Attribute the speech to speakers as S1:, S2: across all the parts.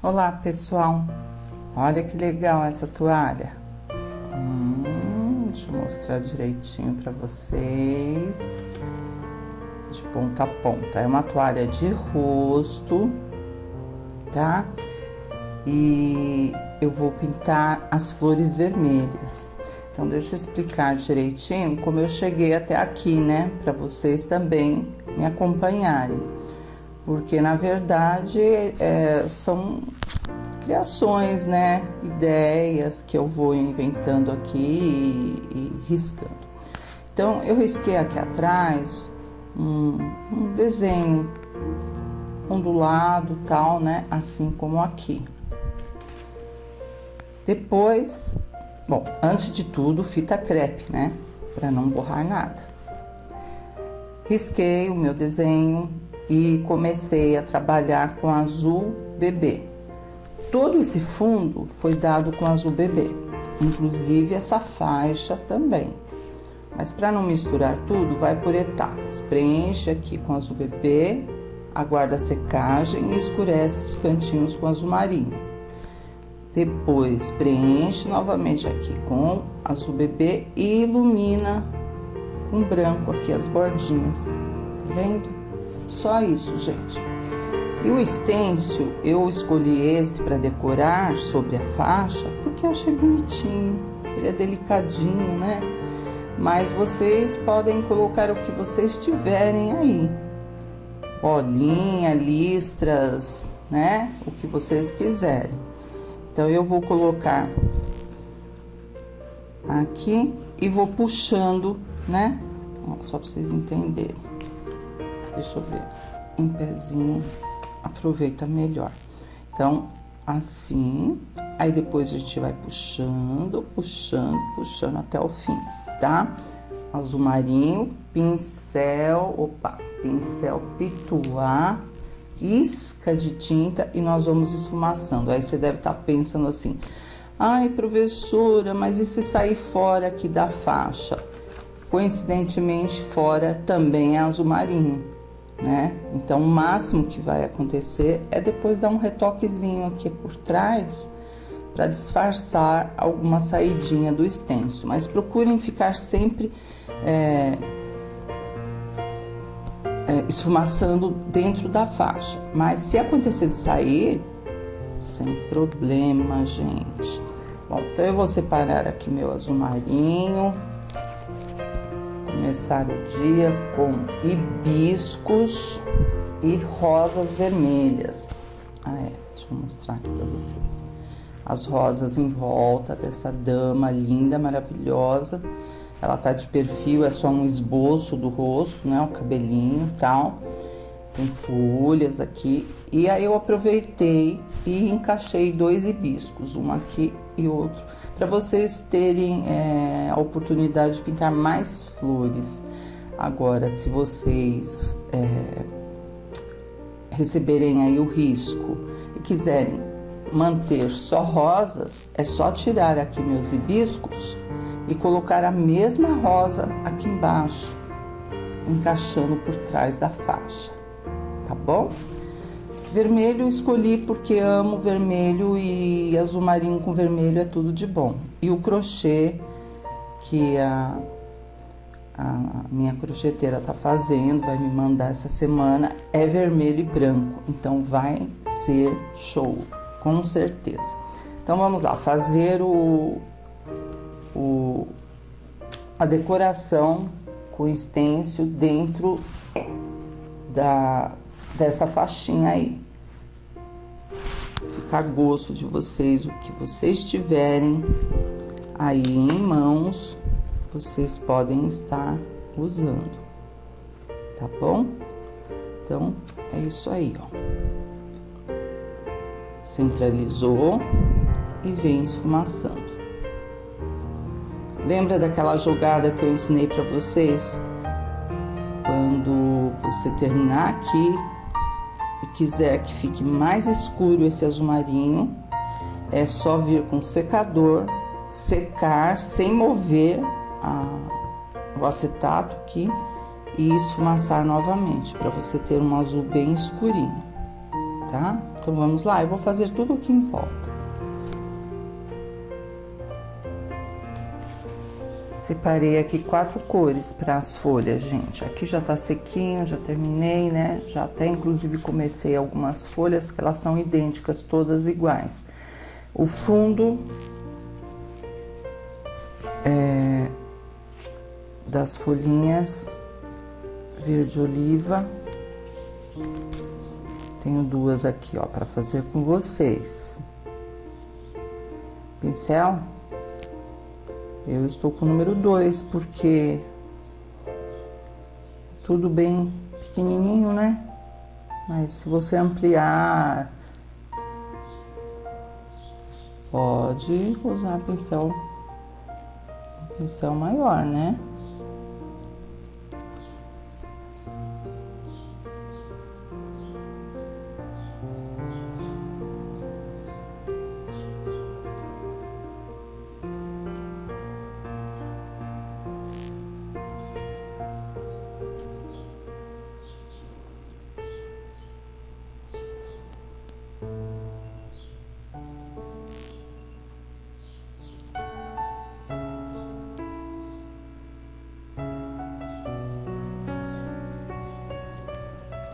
S1: Olá pessoal, olha que legal essa toalha. Deixa eu mostrar direitinho para vocês, de ponta a ponta. É uma toalha de rosto, tá? E eu vou pintar as flores vermelhas. Então deixa eu explicar direitinho como eu cheguei até aqui, né? Para vocês também me acompanharem. Porque na verdade são criações, né? Ideias que eu vou inventando aqui e riscando. Então eu risquei aqui atrás um desenho ondulado, tal, né? Assim como aqui. Depois, bom, antes de tudo, fita crepe, né? Para não borrar nada. Risquei o meu desenho e comecei a trabalhar com azul bebê. Todo esse fundo foi dado com azul bebê, inclusive essa faixa também. Mas para não misturar tudo, vai por etapas. Preenche aqui com azul bebê, aguarda a secagem e escurece os cantinhos com azul marinho. Depois preenche novamente aqui com azul bebê e ilumina com branco aqui as bordinhas. Tá vendo? Só isso, gente. E o stencil, eu escolhi esse para decorar sobre a faixa porque eu achei bonitinho. Ele é delicadinho, né? Mas vocês podem colocar o que vocês tiverem aí. Bolinha, listras, né? O que vocês quiserem. Então, eu vou colocar aqui e vou puxando, né? Ó, só para vocês entenderem. Deixa eu ver, em pezinho, aproveita melhor. Então, assim, aí depois a gente vai puxando, puxando, puxando até o fim, tá? Azul marinho, pincel pituá, isca de tinta e nós vamos esfumaçando. Aí você deve estar pensando assim, ai, professora, mas e se sair fora aqui da faixa? Coincidentemente, fora também é azul marinho, né? Então, o máximo que vai acontecer é depois dar um retoquezinho aqui por trás para disfarçar alguma saidinha do stencil. Mas procurem ficar sempre esfumaçando dentro da faixa. Mas se acontecer de sair, sem problema, gente. Bom, então eu vou separar aqui meu azul marinho. Começar o dia com hibiscos e rosas vermelhas. Deixa eu mostrar aqui pra vocês. As rosas em volta dessa dama linda, maravilhosa. Ela tá de perfil, é só um esboço do rosto, né? O cabelinho e tal. Tem folhas aqui. E aí eu aproveitei e encaixei 2 hibiscos, um aqui e outro, para vocês terem a oportunidade de pintar mais flores. Agora, se vocês receberem aí o risco e quiserem manter só rosas, é só tirar aqui meus hibiscos e colocar a mesma rosa aqui embaixo, encaixando por trás da faixa, tá bom? Vermelho eu escolhi porque amo vermelho e azul marinho com vermelho é tudo de bom. E o crochê que a minha crocheteira tá fazendo, vai me mandar essa semana, é vermelho e branco. Então, vai ser show, com certeza. Então, vamos lá, fazer a decoração com stencil dentro dessa faixinha aí. Fica a gosto de vocês, o que vocês tiverem aí em mãos, vocês podem estar usando, tá bom? Então, é isso aí, ó. Centralizou e vem esfumaçando. Lembra daquela jogada que eu ensinei pra vocês? Quando você terminar aqui e quiser que fique mais escuro esse azul marinho, é só vir com secador, secar sem mover o acetato aqui e esfumaçar novamente, para você ter um azul bem escurinho, tá? Então vamos lá, eu vou fazer tudo aqui em volta. Separei aqui 4 cores para as folhas, gente. Aqui já tá sequinho, já terminei, né? Já até inclusive comecei algumas folhas que elas são idênticas, todas iguais. O fundo das folhinhas verde oliva. Tenho 2 aqui, ó, para fazer com vocês. Pincel. Eu estou com o número 2, porque tudo bem pequenininho, né? Mas se você ampliar, pode usar pincel maior, né?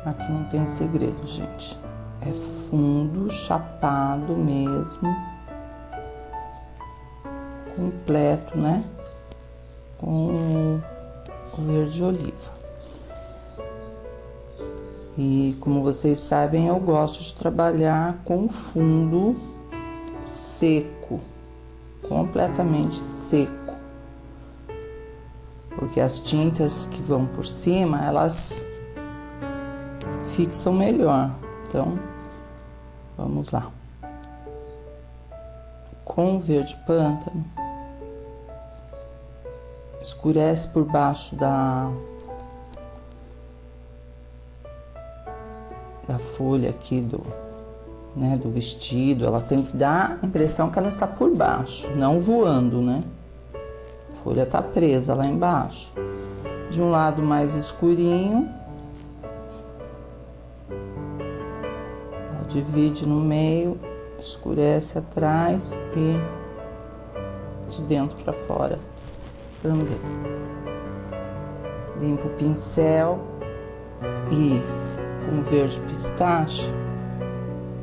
S1: Aqui não tem segredo, gente. É fundo chapado mesmo, completo, né? Com o verde oliva. E como vocês sabem, eu gosto de trabalhar com fundo seco, completamente seco. Porque as tintas que vão por cima, elas fixam melhor. Então, vamos lá. Com o verde pântano, escurece por baixo da folha aqui do vestido. Ela tem que dar a impressão que ela está por baixo, não voando, né? A folha tá presa lá embaixo. De um lado mais escurinho, divide no meio, escurece atrás e de dentro para fora também. Limpo o pincel e com verde pistache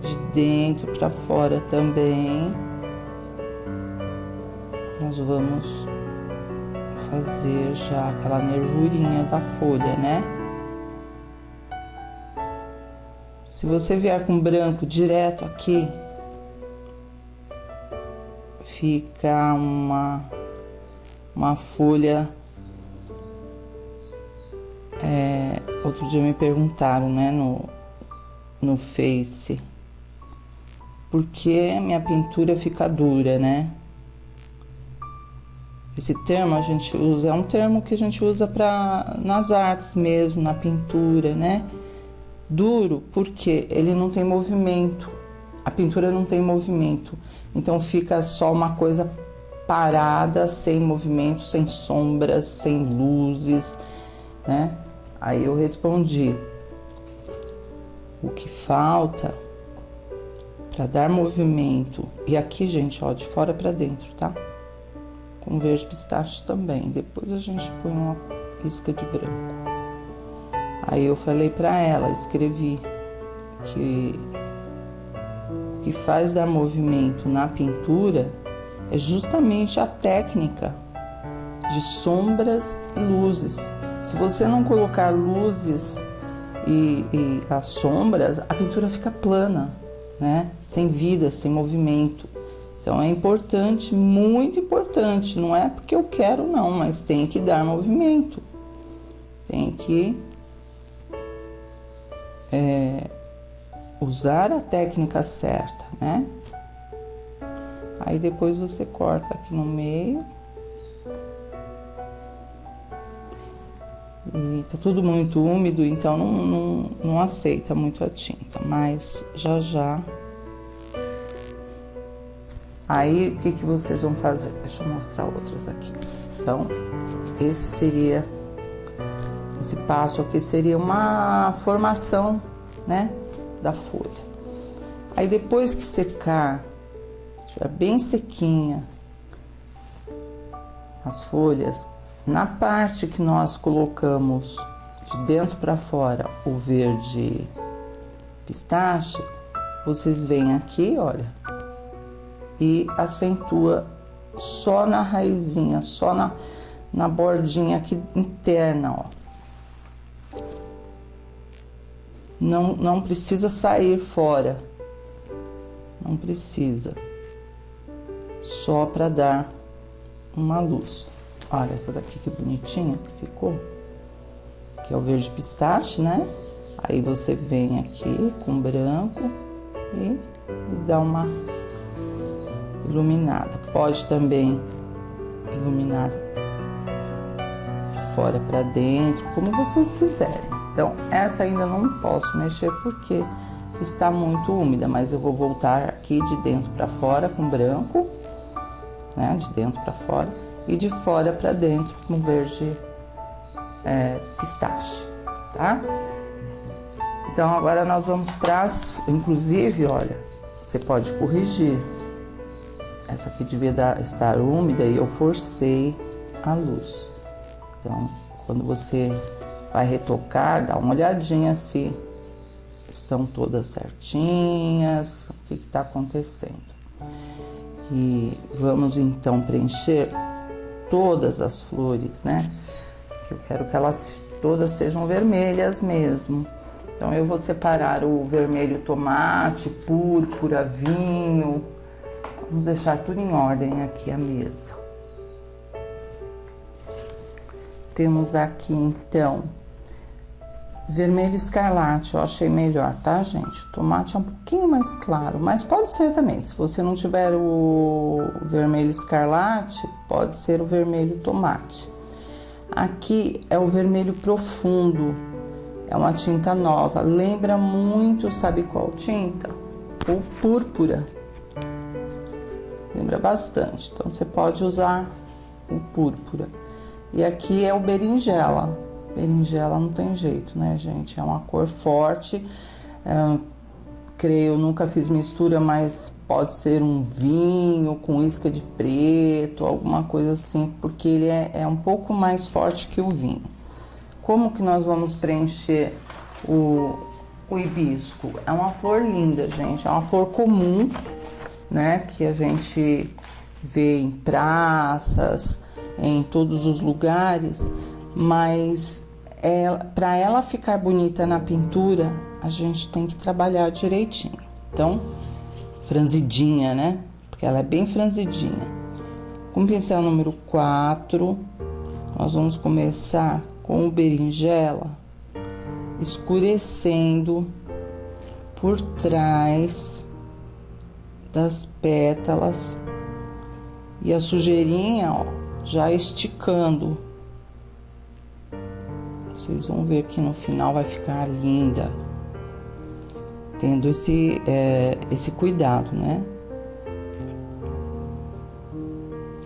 S1: de dentro para fora também. Nós vamos fazer já aquela nervurinha da folha, né? Se você vier com branco direto aqui, fica uma folha. Outro dia me perguntaram, né, no Face, por que minha pintura fica dura, né? Esse termo a gente usa, é um termo que a gente usa nas artes mesmo, na pintura, né? Duro porque ele não tem movimento, a pintura não tem movimento, então fica só uma coisa parada, sem movimento, sem sombras, sem luzes, né? Aí eu respondi, o que falta para dar movimento, e aqui, gente, ó, de fora para dentro, tá? Com verde pistache também, depois a gente põe uma risca de branco. Aí eu falei para ela, escrevi que o que faz dar movimento na pintura é justamente a técnica de sombras e luzes. Se você não colocar luzes e as sombras, a pintura fica plana, né? Sem vida, sem movimento. Então é importante, muito importante, não é porque eu quero não, mas tem que dar movimento. Tem que usar a técnica certa, né? Aí depois você corta aqui no meio. E tá tudo muito úmido, então não aceita muito a tinta, mas já. Aí o que vocês vão fazer? Deixa eu mostrar outras aqui. Então, esse passo aqui seria uma formação, né, da folha. Aí depois que secar, estiver bem sequinha as folhas, na parte que nós colocamos de dentro para fora o verde pistache, vocês vêm aqui, olha, e acentua só na raizinha, só na bordinha aqui interna, ó. Não precisa sair fora, não precisa, só para dar uma luz. Olha essa daqui que bonitinha que ficou, que é o verde pistache, né? Aí você vem aqui com branco e dá uma iluminada. Pode também iluminar de fora para dentro, como vocês quiserem. Então, essa ainda não posso mexer porque está muito úmida, mas eu vou voltar aqui de dentro para fora com branco, né? De dentro para fora e de fora para dentro com verde pistache, tá? Então, agora nós vamos para as... Inclusive, olha, você pode corrigir. Essa aqui devia estar úmida e eu forcei a luz. Então, quando você vai retocar, dá uma olhadinha se estão todas certinhas, o que está acontecendo. E vamos então preencher todas as flores, né? Que eu quero que elas todas sejam vermelhas mesmo. Então, eu vou separar o vermelho tomate, púrpura, vinho. Vamos deixar tudo em ordem aqui a mesa. Temos aqui, então, vermelho escarlate. Eu achei melhor, tá, gente? O tomate é um pouquinho mais claro, mas pode ser também. Se você não tiver o vermelho escarlate, pode ser o vermelho tomate. Aqui é o vermelho profundo. É uma tinta nova, lembra muito, sabe qual tinta? O púrpura. Lembra bastante, então você pode usar o púrpura. E aqui é o berinjela. Berinjela não tem jeito, né, gente? É uma cor forte. Creio, nunca fiz mistura, mas pode ser um vinho com isca de preto, alguma coisa assim, porque ele é um pouco mais forte que o vinho. Como que nós vamos preencher o hibisco? É uma flor linda, gente. É uma flor comum, né? Que a gente vê em praças, em todos os lugares. Mas para ela ficar bonita na pintura, a gente tem que trabalhar direitinho. Então, franzidinha, né? Porque ela é bem franzidinha. Com o pincel número 4, nós vamos começar com o berinjela, escurecendo por trás das pétalas e a sujeirinha, ó, já esticando. Vocês vão ver que no final vai ficar linda, tendo esse cuidado, né?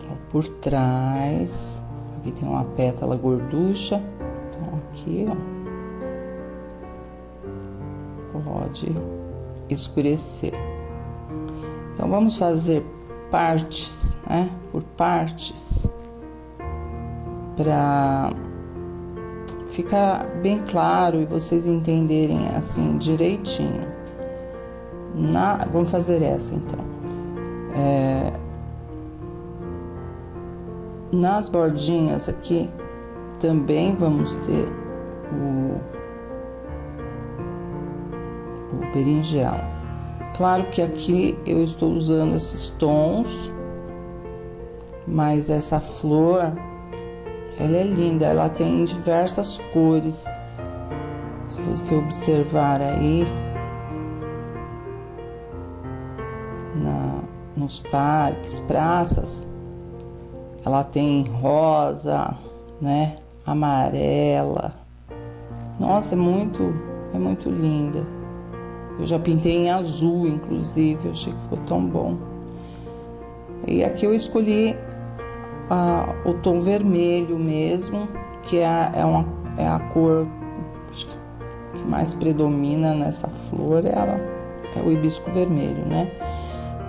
S1: Ó, por trás. Aqui tem uma pétala gorducha, então aqui, ó, pode escurecer. Então, vamos fazer partes, né, por partes, para ficar bem claro e vocês entenderem assim direitinho. Vamos fazer essa, então. Nas bordinhas aqui, também vamos ter o berinjela. Claro que aqui eu estou usando esses tons, mas essa flor, ela é linda, ela tem diversas cores. Se você observar aí, nos parques, praças, ela tem rosa, né, amarela. Nossa, é muito linda. Eu já pintei em azul, inclusive, eu achei que ficou tão bom. E aqui eu escolhi o tom vermelho mesmo, que é a cor, acho que mais predomina nessa flor, é é o hibisco vermelho, né?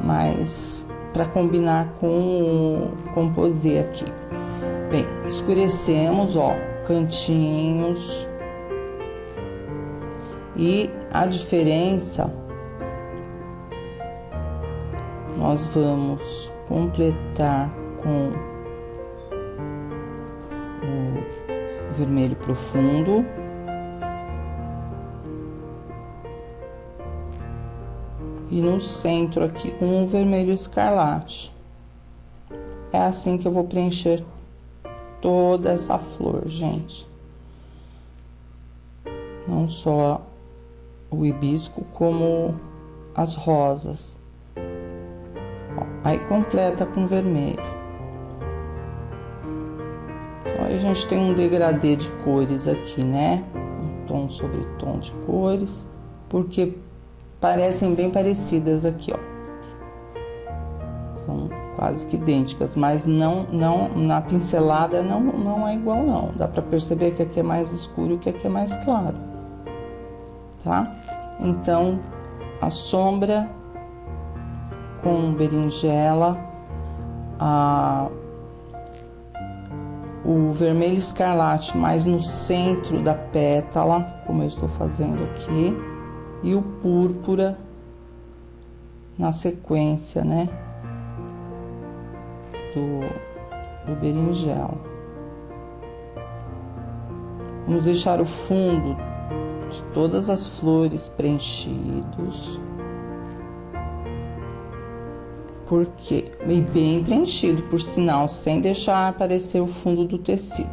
S1: Mas para combinar com o composê aqui. Bem, escurecemos, ó, cantinhos. E a diferença, nós vamos completar com o vermelho profundo. E no centro aqui com o vermelho escarlate. É assim que eu vou preencher toda essa flor, gente. Não só o hibisco, como as rosas. Ó, aí completa com vermelho. Então, aí a gente tem um degradê de cores aqui, né? Um tom sobre tom de cores, porque parecem bem parecidas aqui, ó. São quase que idênticas, mas não na pincelada não é igual não. Dá para perceber que aqui é mais escuro e que aqui é mais claro, tá? Então, a sombra com berinjela, o vermelho escarlate mais no centro da pétala, como eu estou fazendo aqui, e o púrpura na sequência, né, do berinjela. Vamos deixar o fundo de todas as flores preenchidos. Porque, e bem preenchido, por sinal, sem deixar aparecer o fundo do tecido.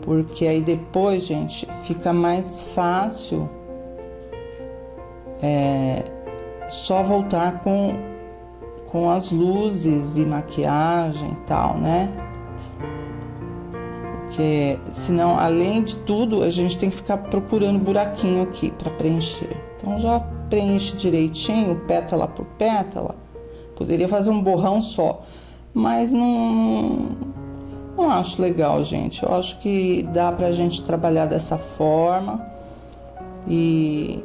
S1: Porque aí depois, gente, fica mais fácil só voltar com as luzes e maquiagem e tal, né? Porque senão, além de tudo, a gente tem que ficar procurando buraquinho aqui para preencher. Então já preenche direitinho, pétala por pétala. Poderia fazer um borrão só, mas não acho legal, gente. Eu acho que dá pra gente trabalhar dessa forma e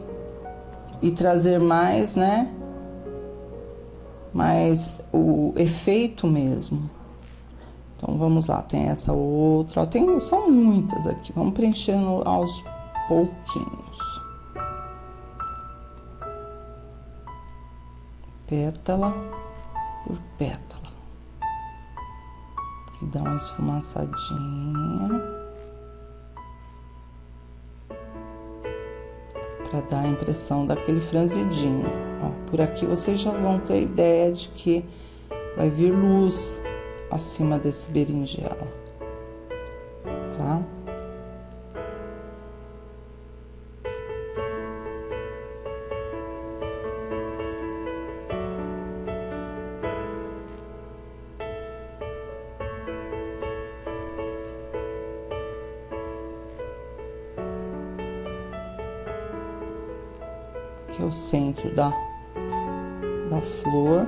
S1: trazer mais, né? Mais o efeito mesmo. Então, vamos lá. Tem essa outra. Ó, são muitas aqui. Vamos preenchendo aos pouquinhos. Pétala por pétala. E dá uma esfumaçadinha. Para dar a impressão daquele franzidinho. Ó, por aqui vocês já vão ter ideia de que vai vir luz acima desse berinjela, tá? Que é o centro da flor.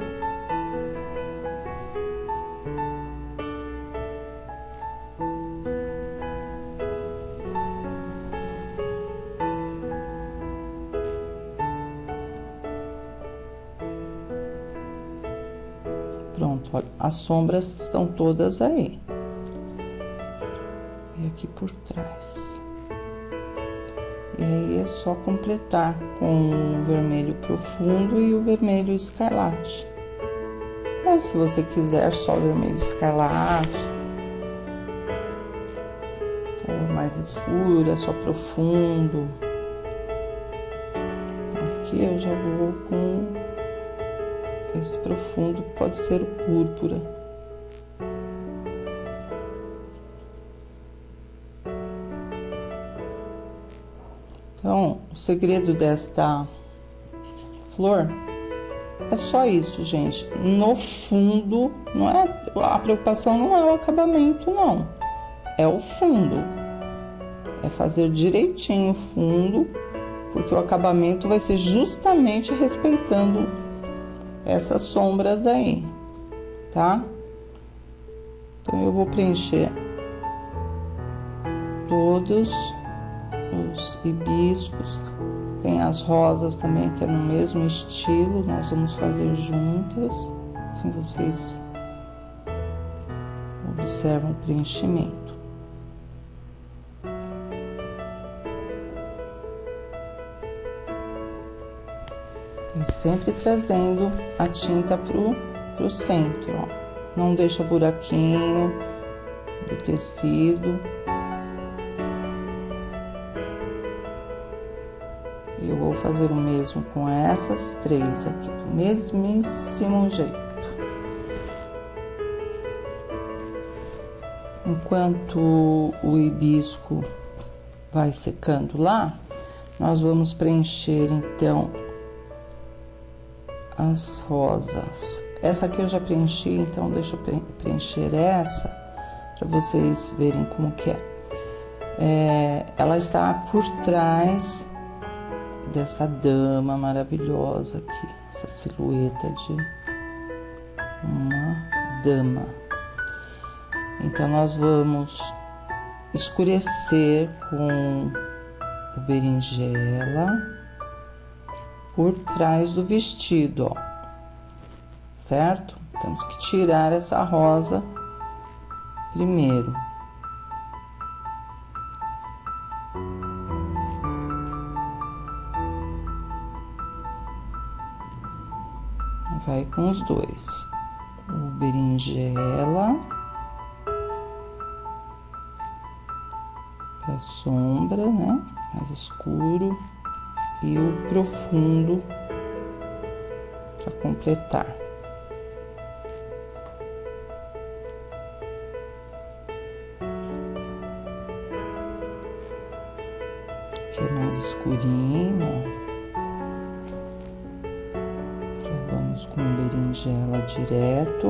S1: Pronto, olha, as sombras estão todas aí. E aqui por trás. E aí é só completar com o vermelho profundo e o vermelho escarlate. Ou se você quiser só o vermelho escarlate, ou mais escura, só profundo. Aqui eu já vou com esse profundo, que pode ser o púrpura. Então, o segredo desta flor é só isso, gente. No fundo, não é, a preocupação não é o acabamento, não. É o fundo. É fazer direitinho o fundo, porque o acabamento vai ser justamente respeitando essas sombras aí, tá? Então, eu vou preencher todos os hibiscos. Tem as rosas também, que é no mesmo estilo, nós vamos fazer juntas, assim vocês observam o preenchimento. E sempre trazendo a tinta pro centro, ó. Não deixa buraquinho do tecido. Eu vou fazer o mesmo com essas três aqui, do mesmíssimo jeito. Enquanto o hibisco vai secando lá, nós vamos preencher então as rosas. Essa aqui eu já preenchi, então deixa eu preencher essa para vocês verem como que é. Ela está por trás desta dama maravilhosa aqui, essa silhueta de uma dama. Então nós vamos escurecer com o berinjela por trás do vestido, ó, certo? Temos que tirar essa rosa primeiro. Vai com os dois, o berinjela para sombra, né, mais escuro, e o profundo para completar. Aqui é mais escurinho, ó. Com berinjela direto.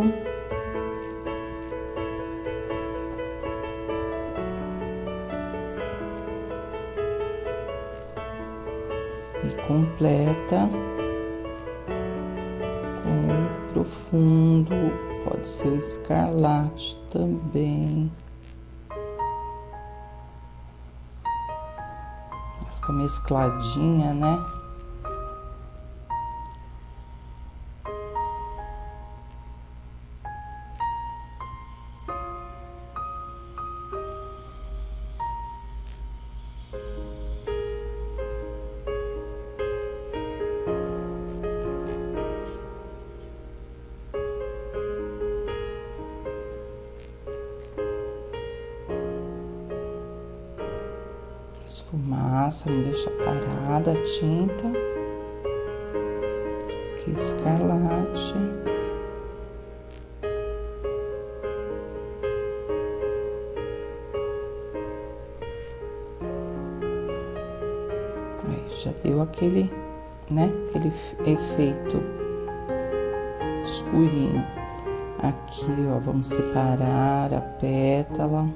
S1: E completa com o profundo, pode ser o escarlate também. Fica mescladinha, né? Esfumaça, não deixa parada a tinta. Aqui escarlate. Aí já deu aquele, né, aquele efeito escurinho. Aqui, ó, vamos separar a pétala.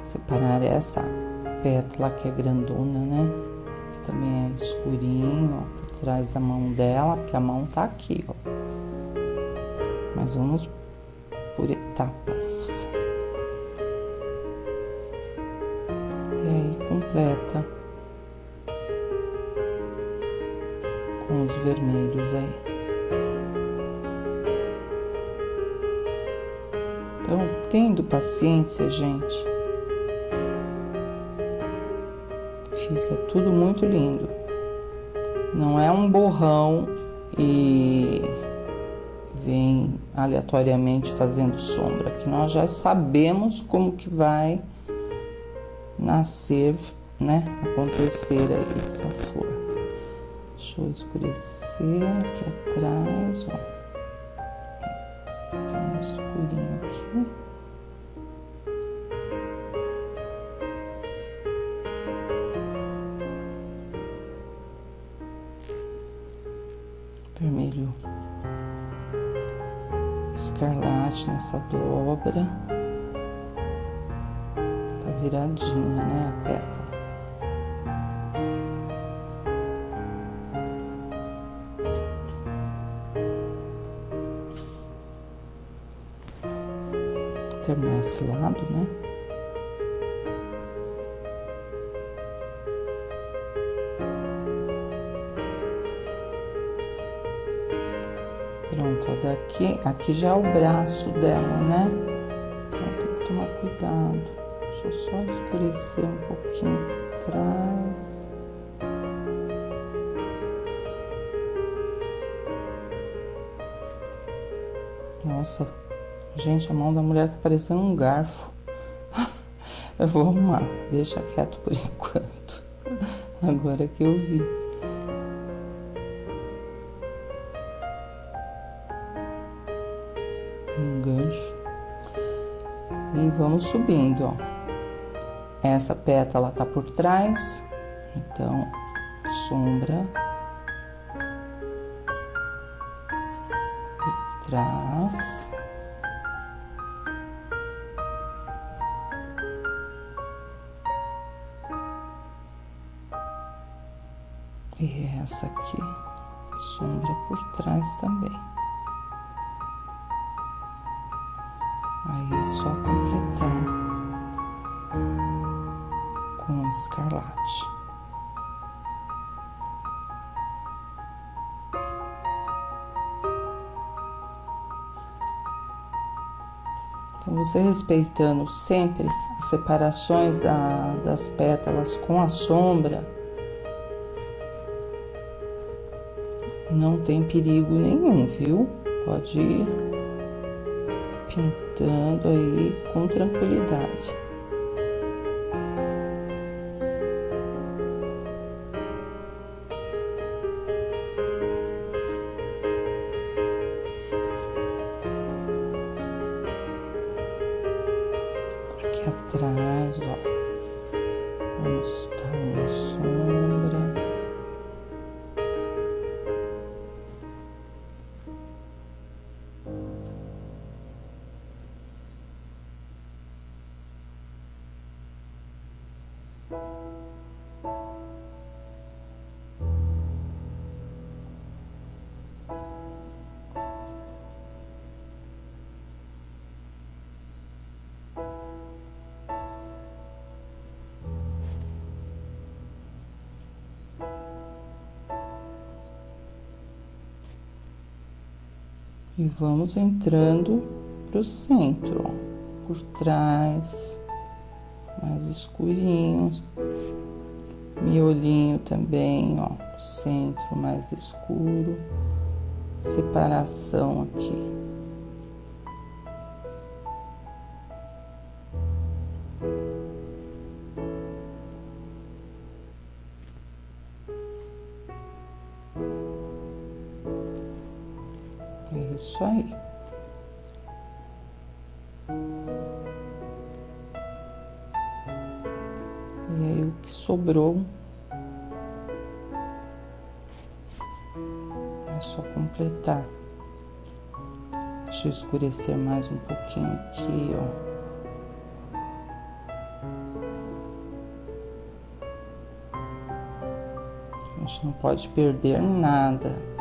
S1: Separar essa pétala que é grandona, né? Que também é escurinho, ó, por trás da mão dela, porque a mão tá aqui, ó. Mas vamos por etapas. E aí completa com os vermelhos aí. Então, tendo paciência, gente, fica tudo muito lindo. Não é um borrão e vem aleatoriamente fazendo sombra, que nós já sabemos como que vai nascer, né, acontecer aí essa flor. Deixa eu escurecer aqui atrás, ó. Tem um escurinho aqui. Vermelho escarlate nessa dobra. Tá viradinha, né, a pétala. Terminar esse lado, né? Pronto, ó, daqui, aqui já é o braço dela, né? Então tem que tomar cuidado. Deixa eu só escurecer um pouquinho atrás. Nossa, gente, a mão da mulher tá parecendo um garfo. Eu vou arrumar, deixa quieto por enquanto. Agora que eu vi. Um gancho. E vamos subindo, ó. Essa pétala tá por trás, então sombra por trás. E essa aqui, sombra por trás também. Aí é só completar com escarlate. Então, você respeitando sempre as separações das pétalas com a sombra, não tem perigo nenhum, viu? Pode ir pintando aí com tranquilidade. Aqui atrás, ó, vamos dar uma sombra. E vamos entrando pro centro, ó, por trás, mais escurinho, miolinho também, ó, centro mais escuro, separação aqui. Isso aí. E aí o que sobrou é só completar. Deixa eu escurecer mais um pouquinho aqui, ó. A gente não pode perder nada.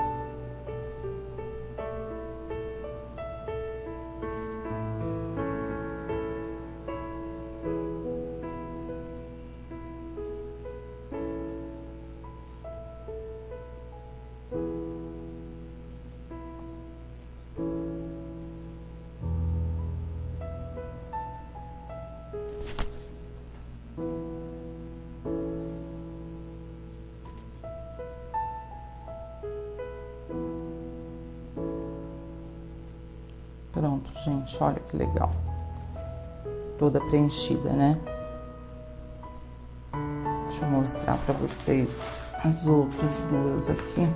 S1: Pronto, gente, olha que legal. Toda preenchida, né? Deixa eu mostrar pra vocês as outras duas aqui.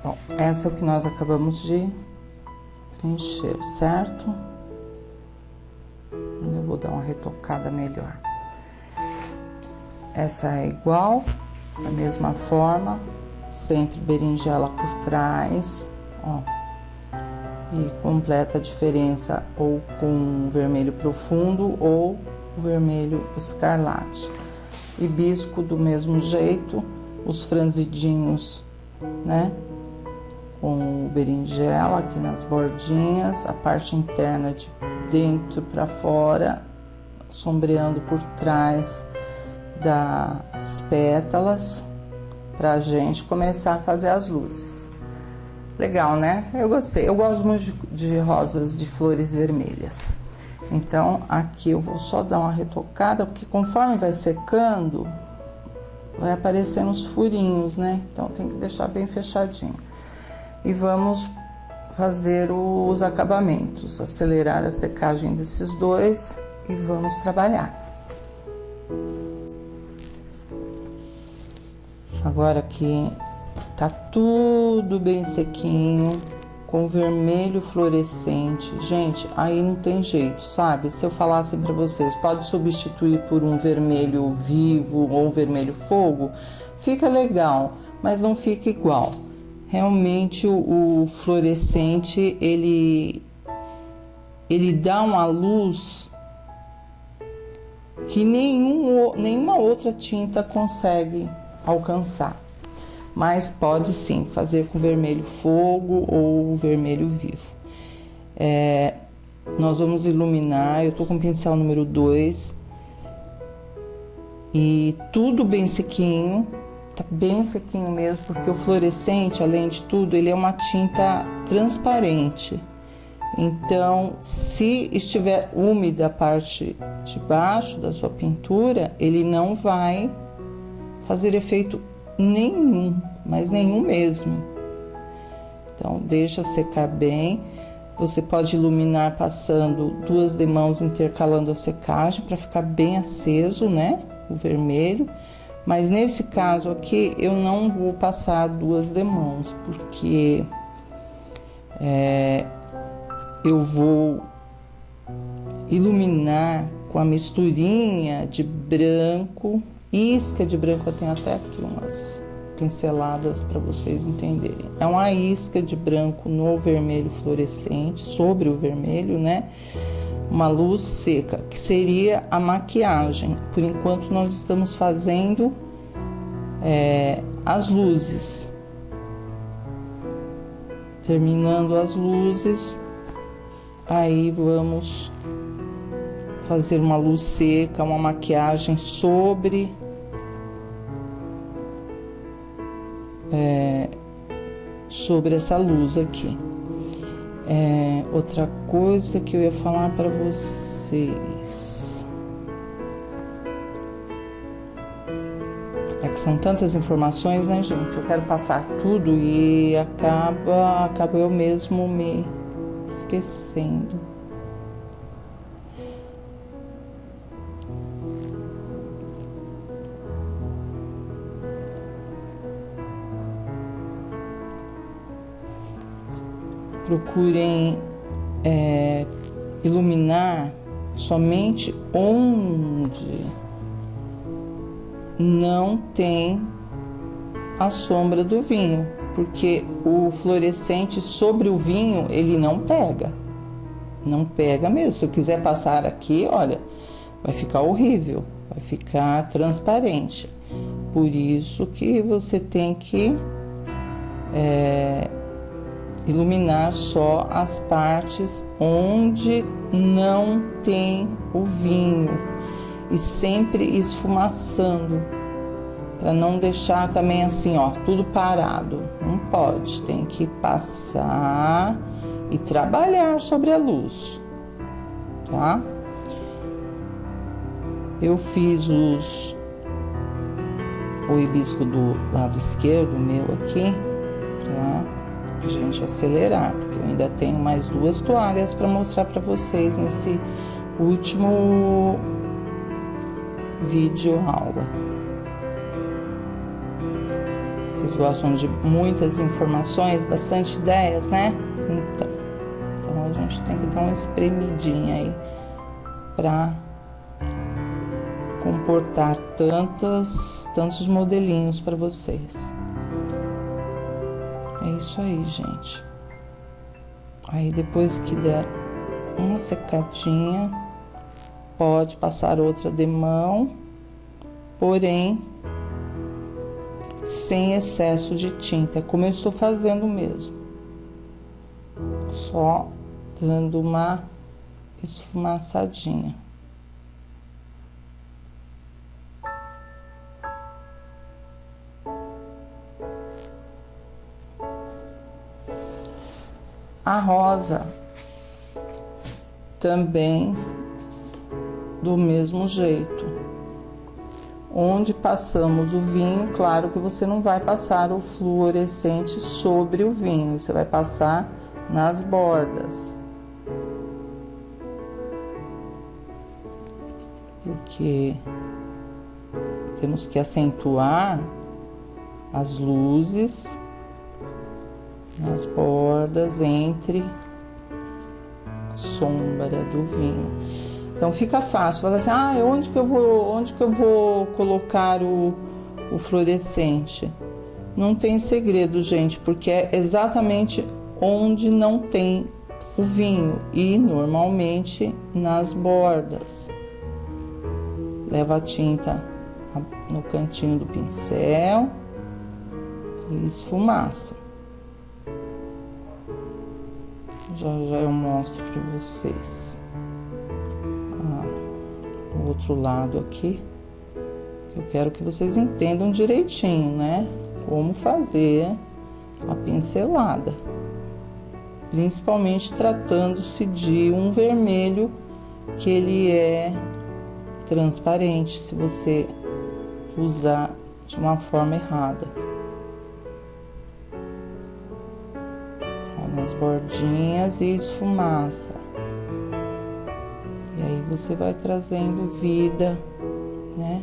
S1: Bom, essa é o que nós acabamos de preencher, certo? Eu vou dar uma retocada melhor. Essa é igual, da mesma forma. Sempre berinjela por trás, ó, e completa a diferença ou com vermelho profundo ou vermelho escarlate. Hibisco do mesmo jeito, os franzidinhos, né, com berinjela aqui nas bordinhas, a parte interna de dentro para fora, sombreando por trás das pétalas, pra gente começar a fazer as luzes. Legal, né? Eu gostei. Eu gosto muito de rosas de flores vermelhas. Então, aqui eu vou só dar uma retocada, porque conforme vai secando, vai aparecendo os furinhos, né? Então, tem que deixar bem fechadinho. E vamos fazer os acabamentos, acelerar a secagem desses dois e vamos trabalhar. Agora que tá tudo bem sequinho, com vermelho fluorescente, gente, aí não tem jeito, sabe? Se eu falasse para vocês, pode substituir por um vermelho vivo ou um vermelho fogo, fica legal, mas não fica igual. Realmente o fluorescente, ele dá uma luz que nenhuma outra tinta consegue alcançar. Mas pode sim fazer com vermelho fogo ou vermelho vivo. Nós vamos iluminar, eu tô com o pincel número 2 e tudo bem sequinho, tá bem sequinho mesmo, porque o fluorescente, além de tudo, ele é uma tinta transparente. Então, se estiver úmida a parte de baixo da sua pintura, ele não vai fazer efeito nenhum, mas nenhum mesmo. Então, deixa secar bem. Você pode iluminar passando 2 demãos intercalando a secagem para ficar bem aceso, né? O vermelho. Mas nesse caso aqui, eu não vou passar 2 demãos, porque eu vou iluminar com a misturinha de branco, isca de branco. Eu tenho até aqui umas pinceladas para vocês entenderem. É uma isca de branco no vermelho fluorescente, sobre o vermelho, né? Uma luz seca, que seria a maquiagem. Por enquanto nós estamos fazendo as luzes. Terminando as luzes, aí vamos fazer uma luz seca, uma maquiagem sobre essa luz aqui. Outra coisa que eu ia falar para vocês é que são tantas informações, né, gente? Eu quero passar tudo e acaba eu mesmo me esquecendo. Procurem iluminar somente onde não tem a sombra do vinho, porque o fluorescente sobre o vinho, ele não pega mesmo. Se eu quiser passar aqui, olha, vai ficar horrível, vai ficar transparente. Por isso que você tem que iluminar só as partes onde não tem o vinho e sempre esfumaçando, para não deixar também assim, ó, tudo parado. Não pode, tem que passar e trabalhar sobre a luz, tá? Eu fiz o hibisco do lado esquerdo meu aqui, tá? A gente acelerar, porque eu ainda tenho mais 2 toalhas para mostrar para vocês nesse último vídeo aula. Vocês gostam de muitas informações, bastante ideias, né? Então a gente tem que dar uma espremidinha aí para comportar tantos modelinhos para vocês. É isso aí, gente. Aí depois que der uma secadinha, pode passar outra demão, porém sem excesso de tinta, como eu estou fazendo mesmo. Só dando uma esfumaçadinha. A rosa também do mesmo jeito. Onde passamos o vinho, claro que você não vai passar o fluorescente sobre o vinho, você vai passar nas bordas. Porque temos que acentuar as luzes nas bordas entre a sombra do vinho. Então fica fácil, fala assim, onde que eu vou colocar o fluorescente? Não tem segredo, gente, porque é exatamente onde não tem o vinho e normalmente nas bordas. Leva a tinta no cantinho do pincel e esfumaça. Já eu mostro para vocês o outro lado aqui. Eu quero que vocês entendam direitinho, né? Como fazer a pincelada. Principalmente tratando-se de um vermelho que ele é transparente, se você usar de uma forma errada. Nas bordinhas e esfumaça. E aí você vai trazendo vida, né?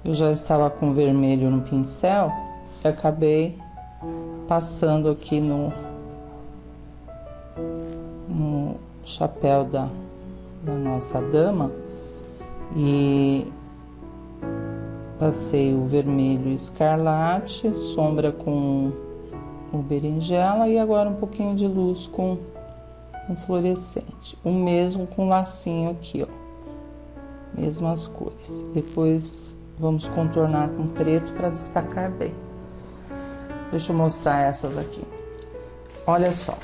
S1: Eu já estava com vermelho no pincel e acabei passando aqui no chapéu da nossa dama e passei o vermelho escarlate, sombra com o berinjela e agora um pouquinho de luz com um fluorescente. O mesmo com lacinho aqui, ó. Mesmas cores. Depois vamos contornar com preto para destacar bem. Deixa eu mostrar essas aqui. Olha só,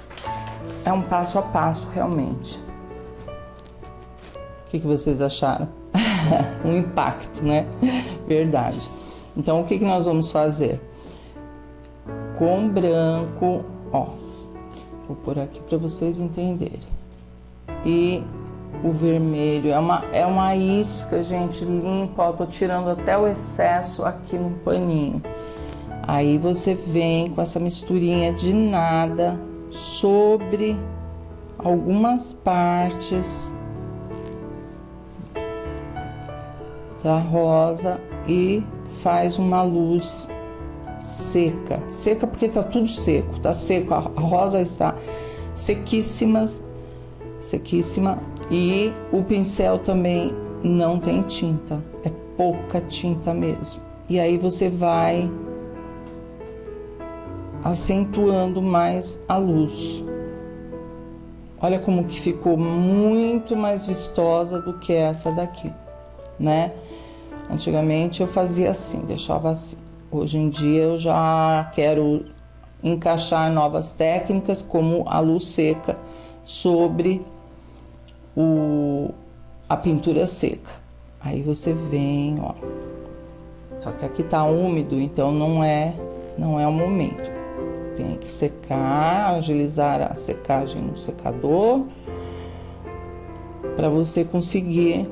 S1: é um passo a passo realmente. O que vocês acharam? Um impacto, né? Verdade. Então, o que nós vamos fazer? Com branco, ó, vou pôr aqui para vocês entenderem. E o vermelho é uma isca, gente, limpa, ó, tô tirando até o excesso aqui no paninho. Aí você vem com essa misturinha de nada sobre algumas partes da rosa e faz uma luz seca. Seca porque tá tudo seco, tá seco, a rosa está sequíssima e o pincel também não tem tinta, é pouca tinta mesmo. E aí você vai acentuando mais a luz. Olha como que ficou muito mais vistosa do que essa daqui, né? Antigamente eu fazia assim, deixava assim. Hoje em dia eu já quero encaixar novas técnicas, como a luz seca sobre a pintura seca. Aí você vem, ó. Só que aqui tá úmido, então não é o momento. Tem que secar, agilizar a secagem no secador para você conseguir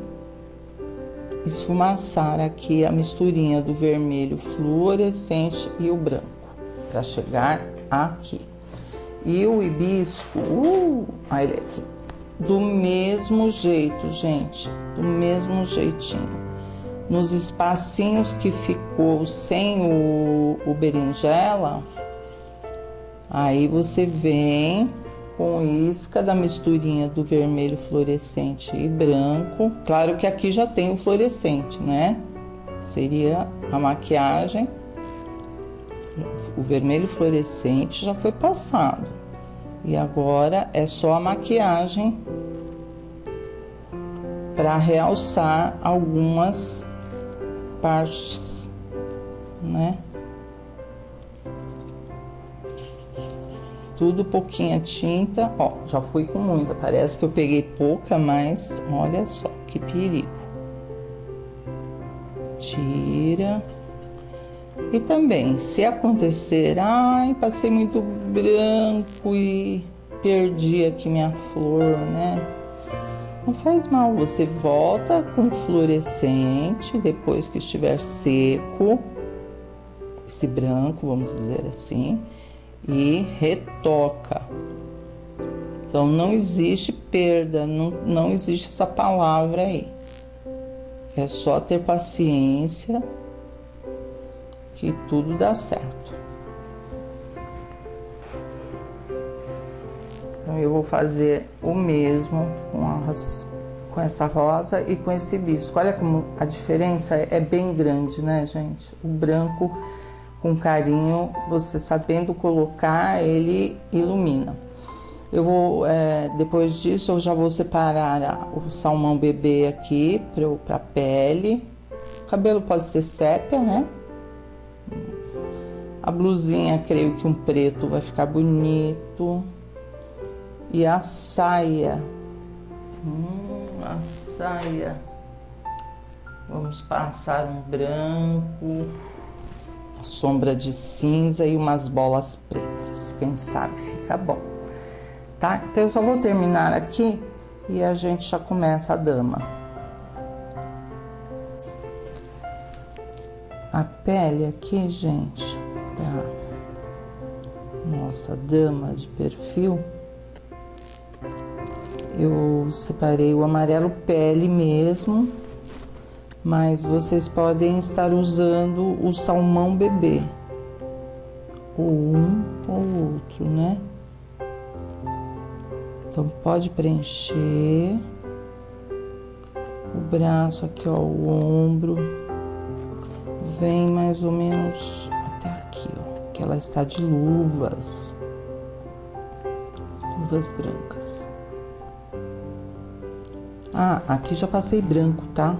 S1: esfumaçar aqui a misturinha do vermelho fluorescente e o branco para chegar aqui. E o hibisco, olha ele aqui, do mesmo jeito, gente, do mesmo jeitinho. Nos espacinhos que ficou sem o berinjela, Aí você vem com isca da misturinha do vermelho fluorescente e branco. Claro que aqui já tem o fluorescente, né? Seria a maquiagem. O vermelho fluorescente já foi passado. E agora é só a maquiagem para realçar algumas partes, né? Tudo pouquinha tinta, ó, já fui com muita, parece que eu peguei pouca, mas olha só, que perigo. Tira. E também, se acontecer, ai, passei muito branco e perdi aqui minha flor, né? Não faz mal, você volta com fluorescente depois que estiver seco, esse branco, vamos dizer assim, e retoca. Então não existe perda, não existe essa palavra aí. É só ter paciência que tudo dá certo. Então eu vou fazer o mesmo com essa rosa e com esse hibisco. Olha como a diferença é bem grande, né, gente? O branco com carinho, você sabendo colocar, ele ilumina. Eu vou, depois disso, eu já vou separar o salmão bebê aqui para pele. O cabelo pode ser sépia, né? A blusinha, creio que um preto vai ficar bonito. E a saia. A saia. Vamos passar um branco, sombra de cinza e umas bolas pretas. Quem sabe fica bom, tá? Então eu só vou terminar aqui e a gente já começa a dama. A pele aqui, gente, da nossa dama de perfil, eu separei o amarelo pele mesmo, mas vocês podem estar usando o salmão bebê, ou um ou outro, né? Então pode preencher o braço aqui, ó, o ombro, vem mais ou menos até aqui, ó, que ela está de luvas brancas. Ah, aqui já passei branco, tá?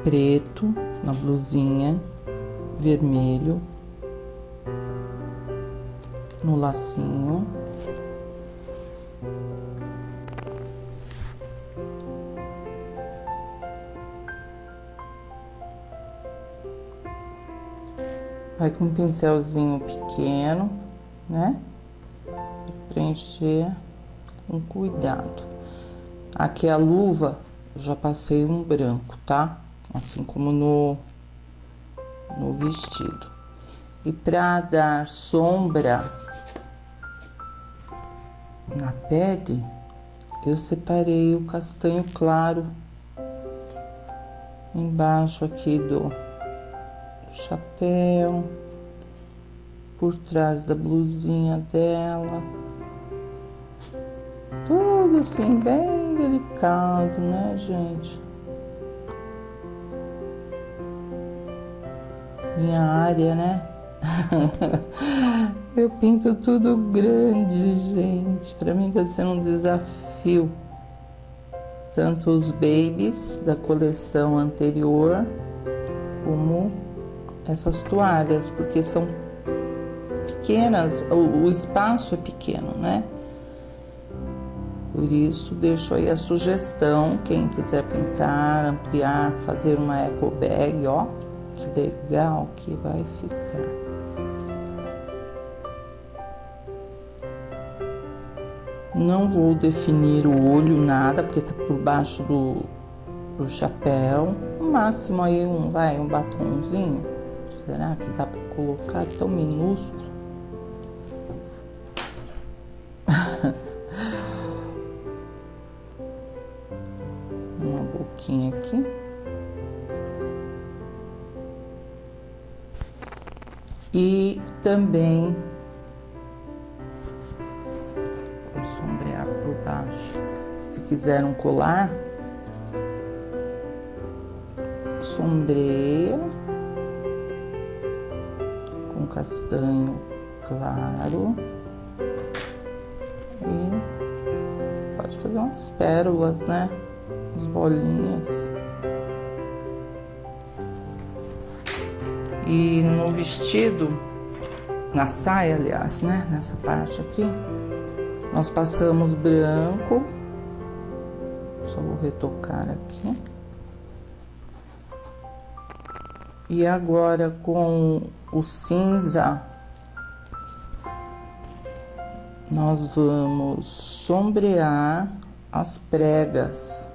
S1: Preto na blusinha, vermelho no lacinho. Vai com um pincelzinho pequeno, né? Preencher com cuidado. Aqui a luva, já passei um branco, tá? Assim como no vestido. E para dar sombra na pele, eu separei o castanho claro embaixo aqui do chapéu, por trás da blusinha dela. Tudo assim, bem delicado, né, gente? Minha área, né? Eu pinto tudo grande, gente. Pra mim tá sendo um desafio. Tanto os babies da coleção anterior, como essas toalhas, porque são pequenas, o espaço é pequeno, né? Por isso, deixo aí a sugestão, quem quiser pintar, ampliar, fazer uma eco bag, ó, que legal que vai ficar. Não vou definir o olho, nada, porque tá por baixo do chapéu. No máximo aí um batomzinho. Será que dá pra colocar tão minúsculo? Uma boquinha aqui. E também vou sombrear por baixo. Se quiser um colar, sombreia com castanho claro e pode fazer umas pérolas, né? As bolinhas. E no vestido, na saia, aliás, né? Nessa parte aqui, nós passamos branco. Só vou retocar aqui. E agora com o cinza, nós vamos sombrear as pregas.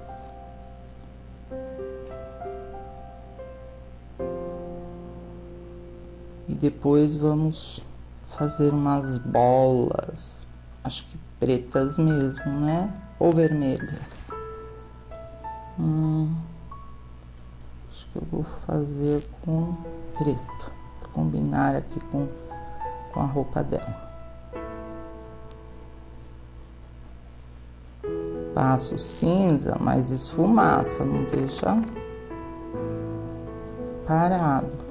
S1: E depois vamos fazer umas bolas, acho que pretas mesmo, né? Ou vermelhas. Acho que eu vou fazer com preto, pra combinar aqui com a roupa dela. Passo cinza, mas esfumaça, não deixa parado.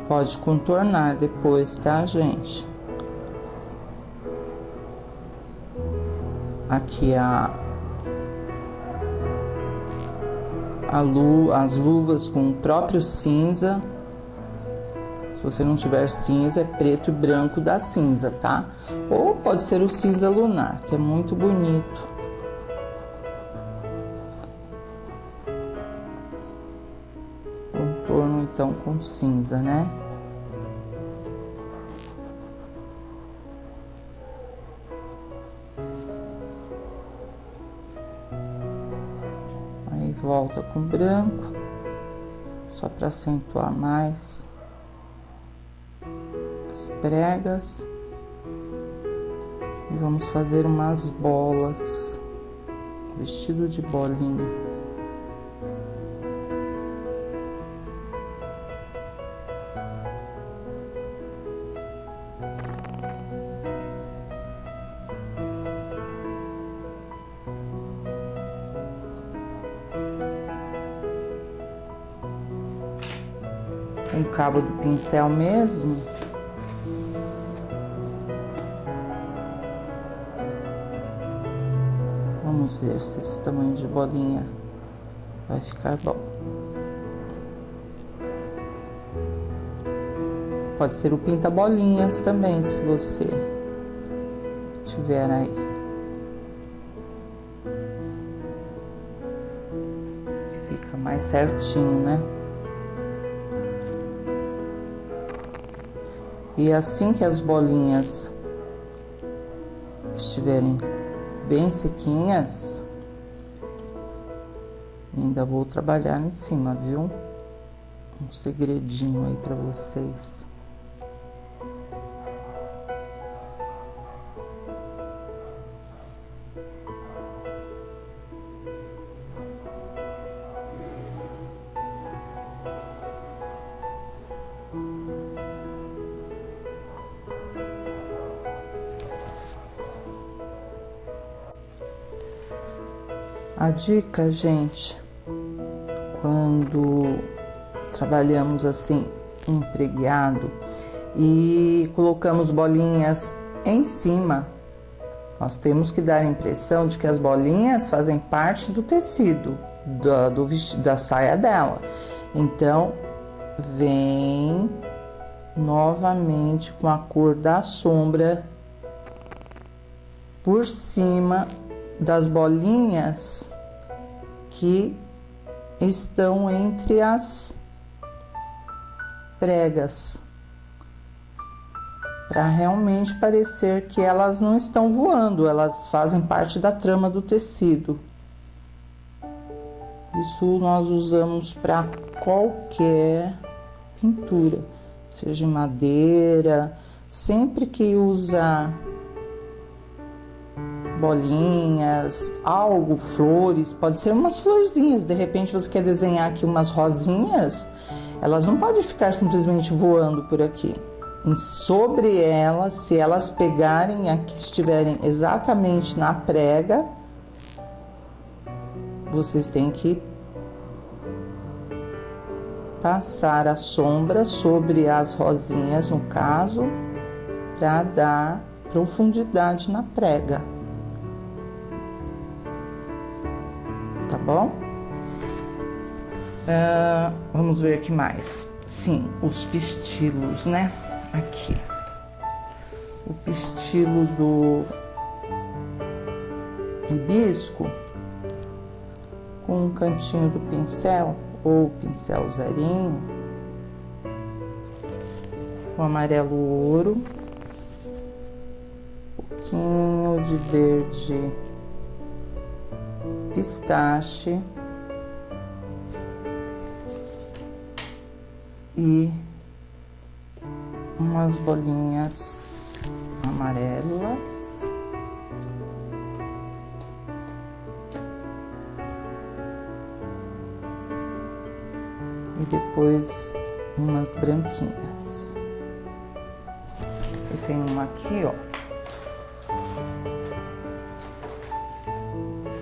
S1: Pode contornar depois, tá, gente? Aqui as luvas com o próprio cinza. Se você não tiver cinza, é preto e branco da cinza, tá? Ou pode ser o cinza lunar, que é muito bonito. Contorno então com cinza, né? Aí volta com branco, só para acentuar mais as pregas. E vamos fazer umas bolas, vestido de bolinha. Com o cabo do pincel mesmo. Vamos ver se esse tamanho de bolinha vai ficar bom. Pode ser o pinta-bolinhas também, se você tiver aí. Fica mais certinho, né? E assim que as bolinhas estiverem bem sequinhas, ainda vou trabalhar em cima, viu? Um segredinho aí pra vocês. A dica, gente, quando trabalhamos assim um preguiado e colocamos bolinhas em cima, nós temos que dar a impressão de que as bolinhas fazem parte do tecido da saia dela. Então, vem novamente com a cor da sombra por cima das bolinhas que estão entre as pregas, para realmente parecer que elas não estão voando, elas fazem parte da trama do tecido. Isso nós usamos para qualquer pintura, seja em madeira, sempre que usa bolinhas, algo, flores, pode ser umas florzinhas, de repente você quer desenhar aqui umas rosinhas, elas não podem ficar simplesmente voando por aqui. E sobre elas, se elas pegarem aqui, estiverem exatamente na prega, vocês têm que passar a sombra sobre as rosinhas, no caso, para dar profundidade na prega. Tá bom? Vamos ver o que mais. Sim, os pistilos, né? Aqui. O pistilo do hibisco, com um cantinho do pincel, ou pincel zerinho, com amarelo ouro, um pouquinho de verde pistache e umas bolinhas amarelas. E depois umas branquinhas. Eu tenho uma aqui, ó.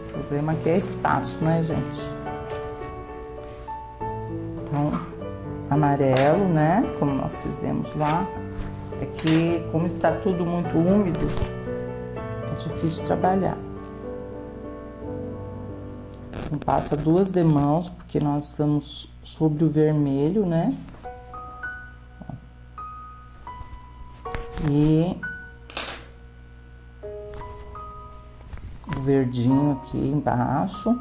S1: O problema aqui é espaço, né, gente? Então, amarelo, né? Como nós fizemos lá. É que, como está tudo muito úmido, é difícil trabalhar. Então, passa duas demãos, porque nós estamos sobre o vermelho, né? E o verdinho aqui embaixo.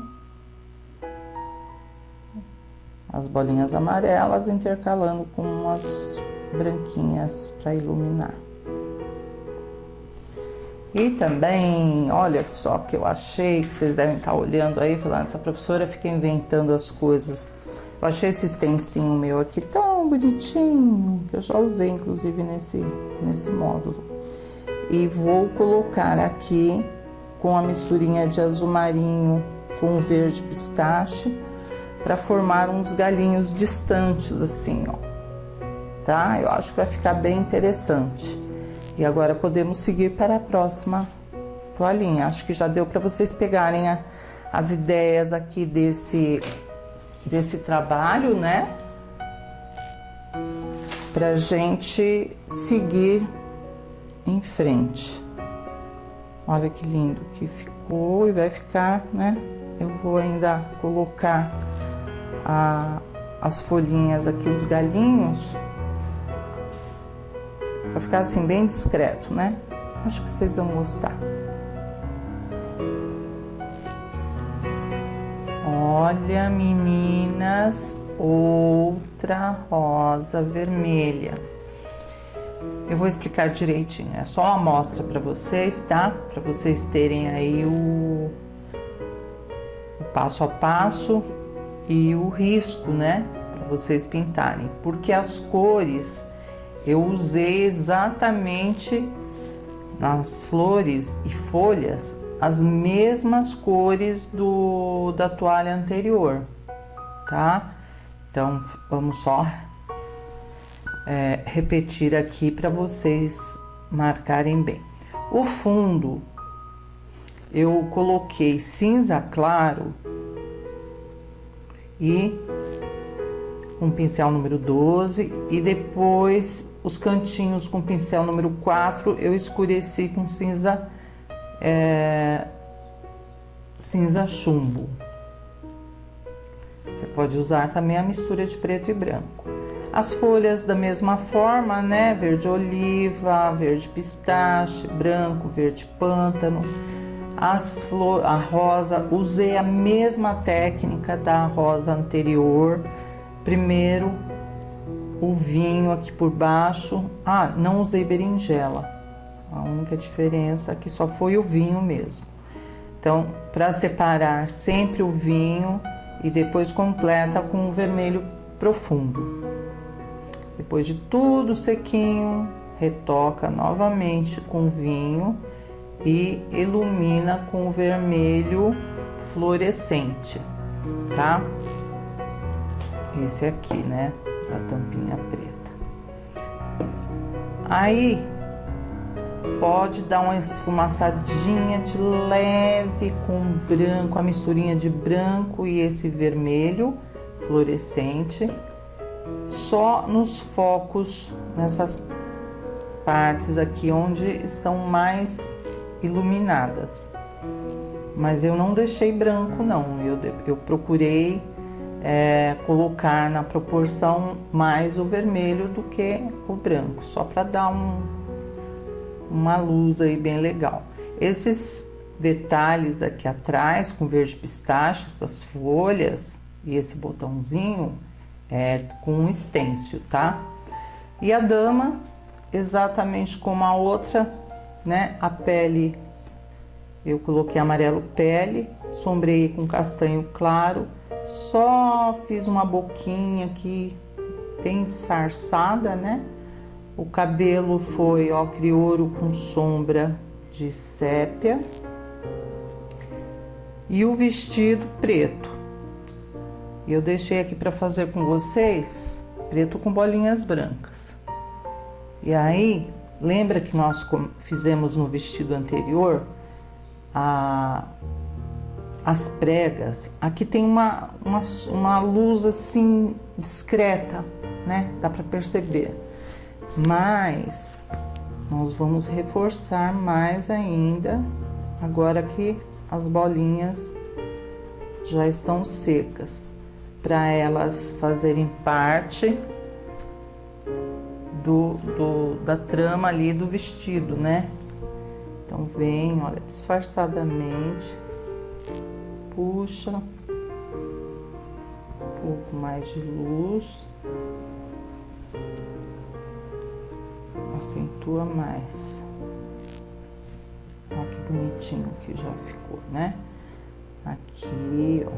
S1: As bolinhas amarelas intercalando com umas branquinhas para iluminar. E também, olha só que eu achei, que vocês devem estar olhando aí, falando, essa professora fica inventando as coisas. Eu achei esse stencil meu aqui tão bonitinho, que eu já usei inclusive nesse módulo. E vou colocar aqui com a misturinha de azul marinho com verde pistache, para formar uns galinhos distantes assim, ó. Tá? Eu acho que vai ficar bem interessante. E agora podemos seguir para a próxima toalhinha. Acho que já deu para vocês pegarem as ideias aqui desse trabalho, né? Pra gente seguir em frente. Olha que lindo que ficou e vai ficar, né? Eu vou ainda colocar as folhinhas aqui, os galinhos, pra ficar assim bem discreto, né? Acho que vocês vão gostar. Olha, meninas, outra rosa vermelha. Eu vou explicar direitinho, é só uma amostra para vocês, tá? Para vocês terem aí o passo a passo e o risco, né? Para vocês pintarem, porque as cores eu usei exatamente nas flores e folhas as mesmas cores da toalha anterior, tá? Então vamos só repetir aqui para vocês marcarem bem. O fundo eu coloquei cinza claro e um pincel número 12 e depois os cantinhos com pincel número 4 eu escureci com cinza chumbo. Você pode usar também a mistura de preto e branco. As folhas da mesma forma, né? Verde oliva, verde pistache, branco, verde pântano. A rosa, usei a mesma técnica da rosa anterior. Primeiro o vinho aqui por baixo. Não usei berinjela. A única diferença aqui só foi o vinho mesmo. Então, para separar sempre o vinho e depois completa com o vermelho profundo. Depois de tudo sequinho, retoca novamente com vinho e ilumina com o vermelho fluorescente, tá? Esse aqui, né, da tampinha preta. Aí pode dar uma esfumaçadinha de leve com branco, a misturinha de branco e esse vermelho fluorescente, só nos focos, nessas partes aqui onde estão mais iluminadas. Mas eu não deixei branco não, eu procurei colocar na proporção mais o vermelho do que o branco, só para dar uma luz aí bem legal. Esses detalhes aqui atrás com verde pistache, essas folhas e esse botãozinho com um stencil, tá? E a dama, exatamente como a outra, né? A pele, eu coloquei amarelo pele, sombreei com castanho claro, só fiz uma boquinha aqui bem disfarçada, né? O cabelo foi ocre ouro com sombra de sépia e o vestido preto. E eu deixei aqui para fazer com vocês preto com bolinhas brancas. E aí, lembra que nós fizemos no vestido anterior as pregas? Aqui tem uma luz assim discreta, né? Dá para perceber. Mas nós vamos reforçar mais ainda agora que as bolinhas já estão secas, para elas fazerem parte da trama ali do vestido, né? Então vem, olha, disfarçadamente, puxa um pouco mais de luz, acentua mais. Olha que bonitinho que já ficou, né? Aqui, ó,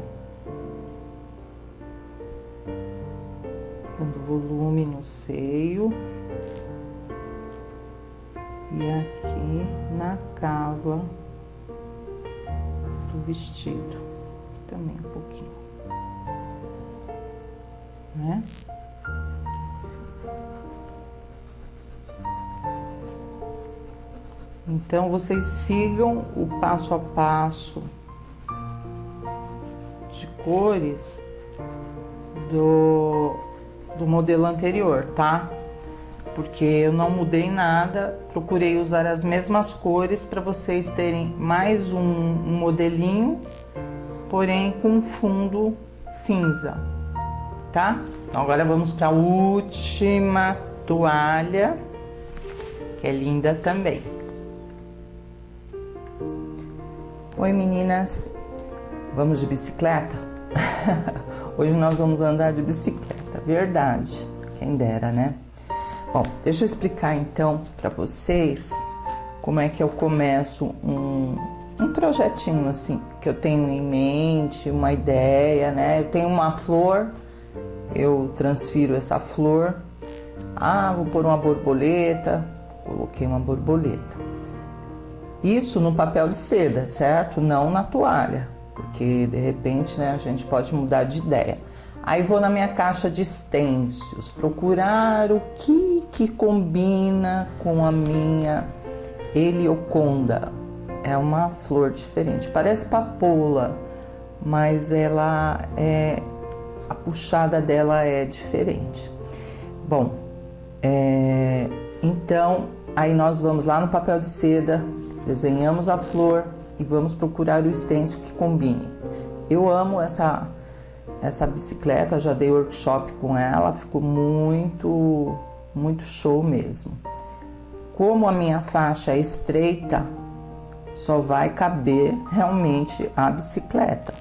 S1: dando volume no seio e aqui na cava do vestido também um pouquinho, né? Então vocês sigam o passo a passo de cores do modelo anterior, tá? Porque eu não mudei nada, procurei usar as mesmas cores para vocês terem mais um modelinho, porém com fundo cinza, tá? Então agora vamos para a última toalha, que é linda também. Oi meninas, vamos de bicicleta? Hoje nós vamos andar de bicicleta, verdade, quem dera, né? Bom, deixa eu explicar então para vocês como é que eu começo um projetinho assim, que eu tenho em mente, uma ideia, né? Eu tenho uma flor, eu transfiro essa flor, vou pôr uma borboleta, coloquei uma borboleta. Isso no papel de seda, certo? Não na toalha, porque de repente, né, a gente pode mudar de ideia. Aí vou na minha caixa de stencils, procurar o que combina com a minha Helioconda. É uma flor diferente, parece papoula, mas a puxada dela é diferente. Bom, então aí nós vamos lá no papel de seda, desenhamos a flor e vamos procurar o stencil que combine. Eu amo essa bicicleta, já dei workshop com ela, ficou muito show mesmo. Como a minha faixa é estreita, só vai caber realmente a bicicleta.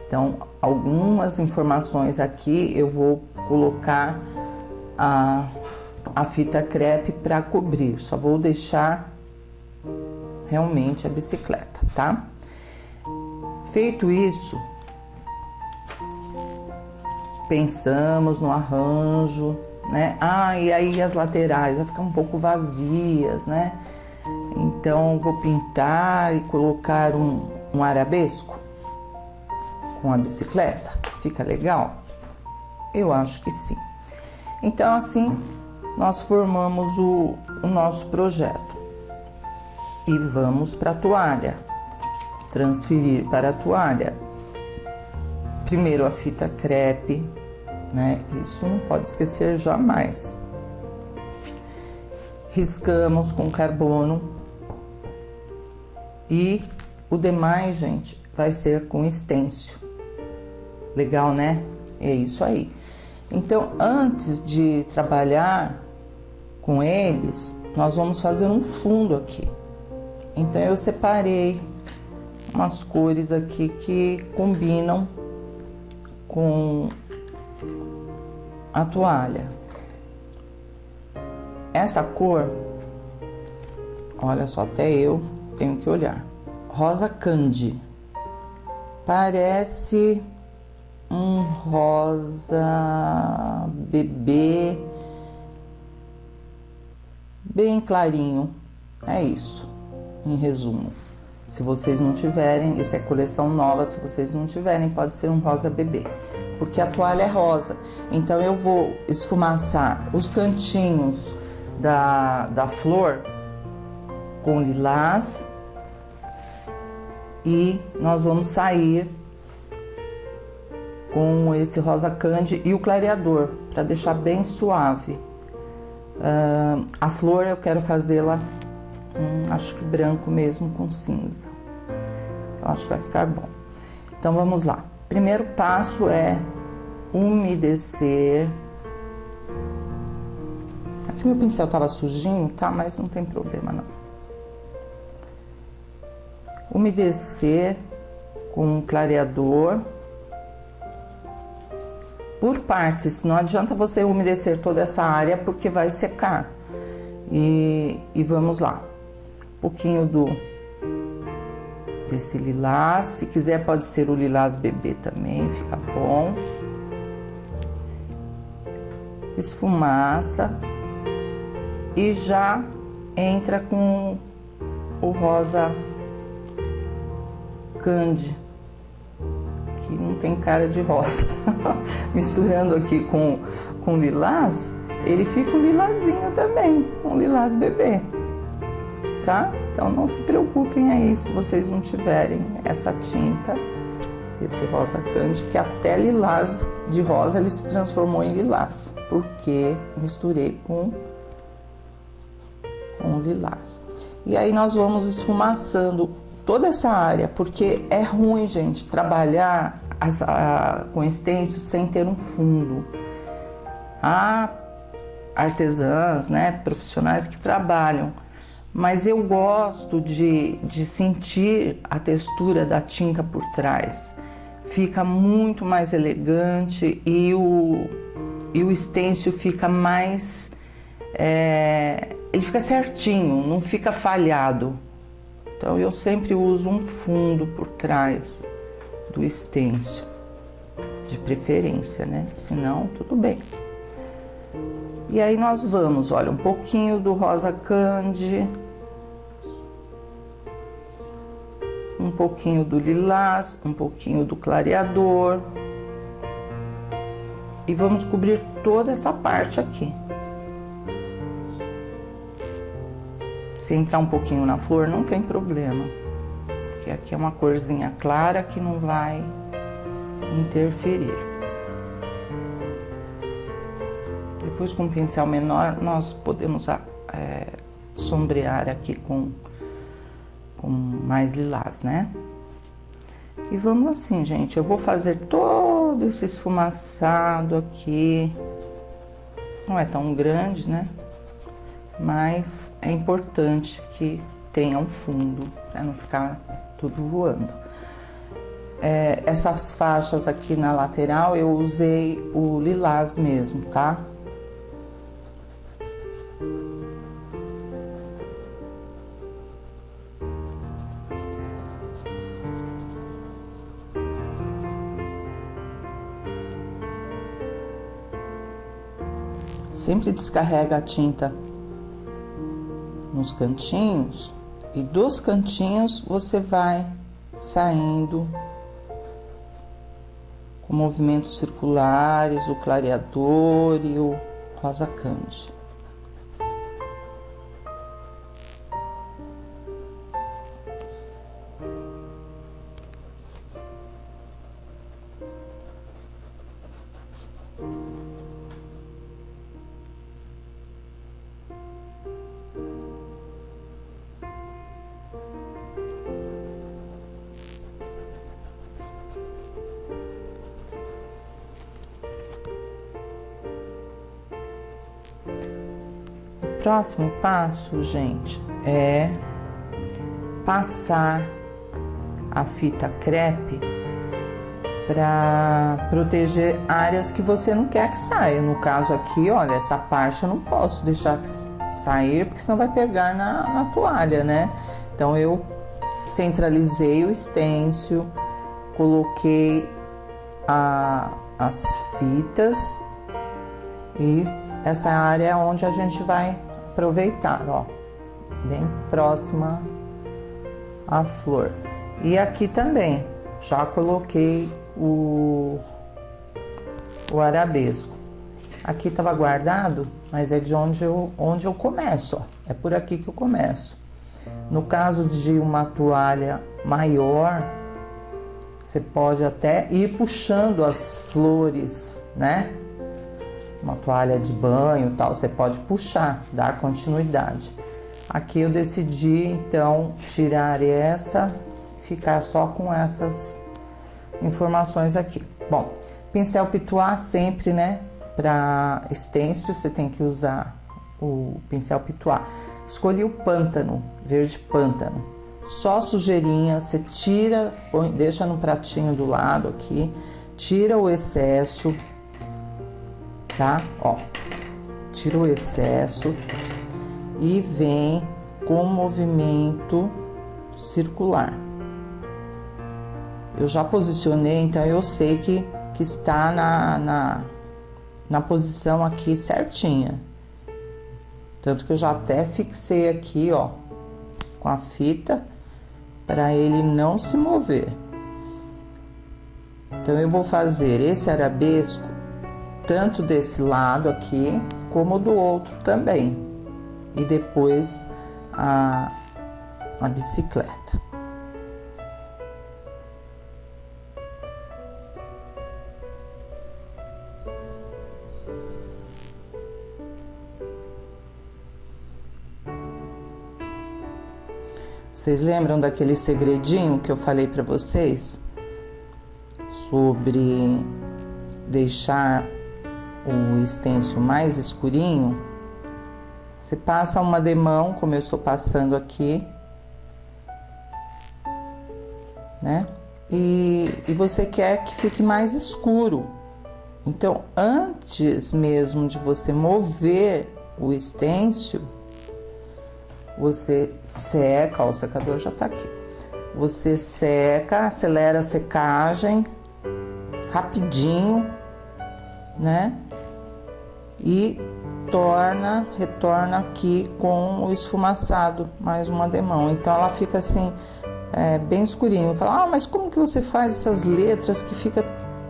S1: Então, algumas informações aqui eu vou colocar a fita crepe para cobrir, só vou deixar realmente a bicicleta, tá? Feito isso, pensamos no arranjo, né? Ah, e aí as laterais vai ficar um pouco vazias, né? Então vou pintar e colocar um arabesco com a bicicleta. Fica legal? Eu acho que sim. Então assim nós formamos o nosso projeto. E vamos para a toalha. Transferir para a toalha. Primeiro a fita crepe, né? Isso não pode esquecer jamais. Riscamos com carbono. E o demais, gente, vai ser com estêncil. Legal, né? É isso aí. Então, antes de trabalhar com eles, nós vamos fazer um fundo aqui. Então, eu separei umas cores aqui que combinam com a toalha. Essa cor, olha só, até eu tenho que olhar. Rosa Candy. Parece um rosa bebê bem clarinho. É isso, em resumo. Se vocês não tiverem, isso é coleção nova, se vocês não tiverem, pode ser um rosa bebê, porque a toalha é rosa. Então eu vou esfumaçar os cantinhos da flor com lilás e nós vamos sair com esse rosa candy e o clareador, para deixar bem suave. A flor eu quero fazê-la acho que branco mesmo com cinza. Eu acho que vai ficar bom. Então vamos lá. Primeiro passo é umedecer. Aqui meu pincel tava sujinho, tá? Mas não tem problema não. Umedecer com um clareador por partes. Não adianta você umedecer toda essa área porque vai secar. E vamos lá. Um pouquinho desse lilás, se quiser pode ser o lilás bebê também, fica bom. Esfumaça e já entra com o rosa candy, que não tem cara de rosa. Misturando aqui com lilás, ele fica um lilazinho também, um lilás bebê. Tá? Então não se preocupem aí se vocês não tiverem essa tinta, esse rosa candy, que até lilás de rosa ele se transformou em lilás, porque misturei com lilás. E aí nós vamos esfumaçando toda essa área, porque é ruim, gente, trabalhar com estêncil sem ter um fundo. Há artesãs, né, profissionais que trabalham, mas eu gosto de sentir a textura da tinta por trás. Fica muito mais elegante e o estêncil fica mais... ele fica certinho, não fica falhado. Então eu sempre uso um fundo por trás do estêncil, de preferência, né? Senão, tudo bem. E aí nós vamos, olha, um pouquinho do rosa candy, um pouquinho do lilás, um pouquinho do clareador. E vamos cobrir toda essa parte aqui. Se entrar um pouquinho na flor, não tem problema, porque aqui é uma corzinha clara que não vai interferir. Depois, com um pincel menor, nós podemos sombrear aqui com mais lilás, né? E vamos assim, gente, eu vou fazer todo esse esfumaçado aqui. Não é tão grande, né? Mas é importante que tenha um fundo, para não ficar tudo voando. Essas faixas aqui na lateral eu usei o lilás mesmo, tá? sempre descarrega a tinta nos cantinhos e dos cantinhos você vai saindo com movimentos circulares, o clareador e o rosa candy. O próximo passo, gente, é passar a fita crepe para proteger áreas que você não quer que saia. No caso aqui, olha, essa parte eu não posso deixar sair, porque senão vai pegar na toalha, né? Então eu centralizei o stencil, coloquei as fitas e essa área é onde a gente vai aproveitar, ó, bem próxima à flor. E aqui também já coloquei o arabesco. Aqui estava guardado, mas é de onde eu começo, ó. É por aqui que eu começo. No caso de uma toalha maior, você pode até ir puxando as flores, né? Uma toalha de banho e tal, você pode puxar, dar continuidade. Aqui eu decidi, então, tirar essa, ficar só com essas informações aqui. Bom, pincel pituá sempre, né? Para stencil, você tem que usar o pincel pituá. Escolhi o pântano, verde pântano. Só sujeirinha, você tira, deixa no pratinho do lado aqui, tira o excesso, tá? Ó, tira o excesso e vem com movimento circular. Eu já posicionei, então eu sei que está na posição aqui certinha. Tanto que eu já até fixei aqui, ó, com a fita, para ele não se mover. Então eu vou fazer esse arabesco tanto desse lado aqui, como do outro também. E depois a bicicleta. Vocês lembram daquele segredinho que eu falei para vocês? Sobre deixar o stencil mais escurinho? Você passa uma demão, como eu estou passando aqui, né? E você quer que fique mais escuro. Então, antes mesmo de você mover o stencil, você seca, ó, o secador já tá aqui. Você seca, acelera a secagem rapidinho, né? E retorna aqui com o esfumaçado, mais uma demão. Então ela fica assim, bem escurinho. Fala, mas como que você faz essas letras que fica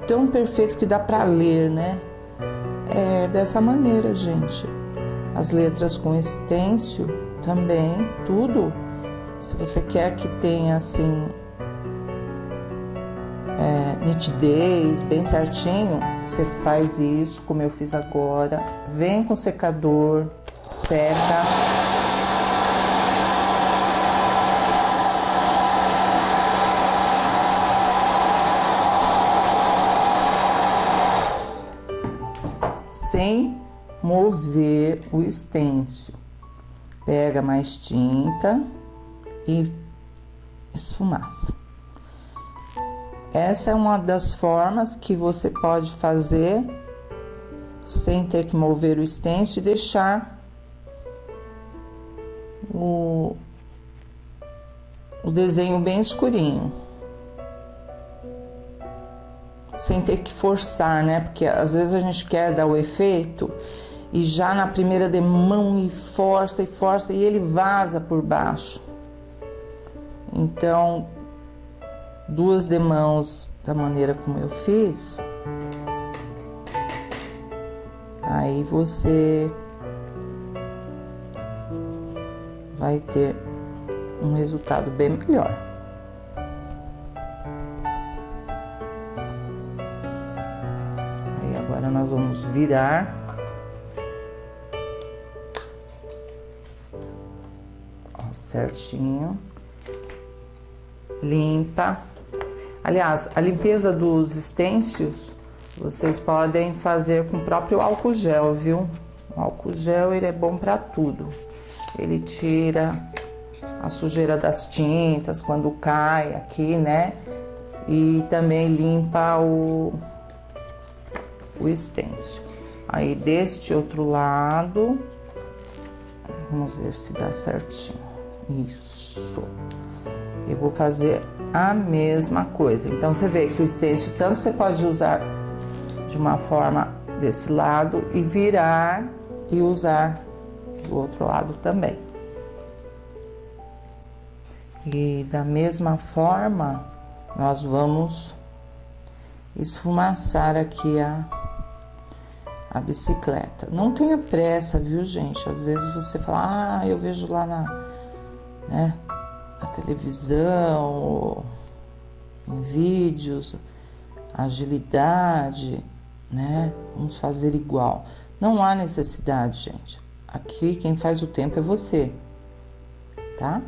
S1: tão perfeito que dá para ler, né? É dessa maneira, gente. As letras com stencil também, tudo. Se você quer que tenha assim nitidez, bem certinho, você faz isso como eu fiz agora. Vem com o secador, seca. Sem mover o stencil. Pega mais tinta e esfumaça. Essa é uma das formas que você pode fazer sem ter que mover o stencil e deixar o desenho bem escurinho. Sem ter que forçar, né? Porque às vezes a gente quer dar o efeito e já na primeira demão e força e ele vaza por baixo. Então, 2 demãos da maneira como eu fiz, aí você vai ter um resultado bem melhor. Aí agora nós vamos virar. Ó, certinho. Limpa. Aliás, a limpeza dos estêncios vocês podem fazer com o próprio álcool gel, viu? O álcool gel, ele é bom para tudo. Ele tira a sujeira das tintas quando cai aqui, né? E também limpa o estêncil. Aí deste outro lado, vamos ver se dá certinho. Isso. Eu vou fazer a mesma coisa. Então você vê que o estêncil tanto você pode usar de uma forma desse lado e virar e usar do outro lado também. E da mesma forma, nós vamos esfumaçar aqui a bicicleta. Não tenha pressa, viu, gente? Às vezes você fala, eu vejo lá na televisão, ou em vídeos, agilidade, né? Vamos fazer igual. Não há necessidade, gente. Aqui quem faz o tempo é você, tá?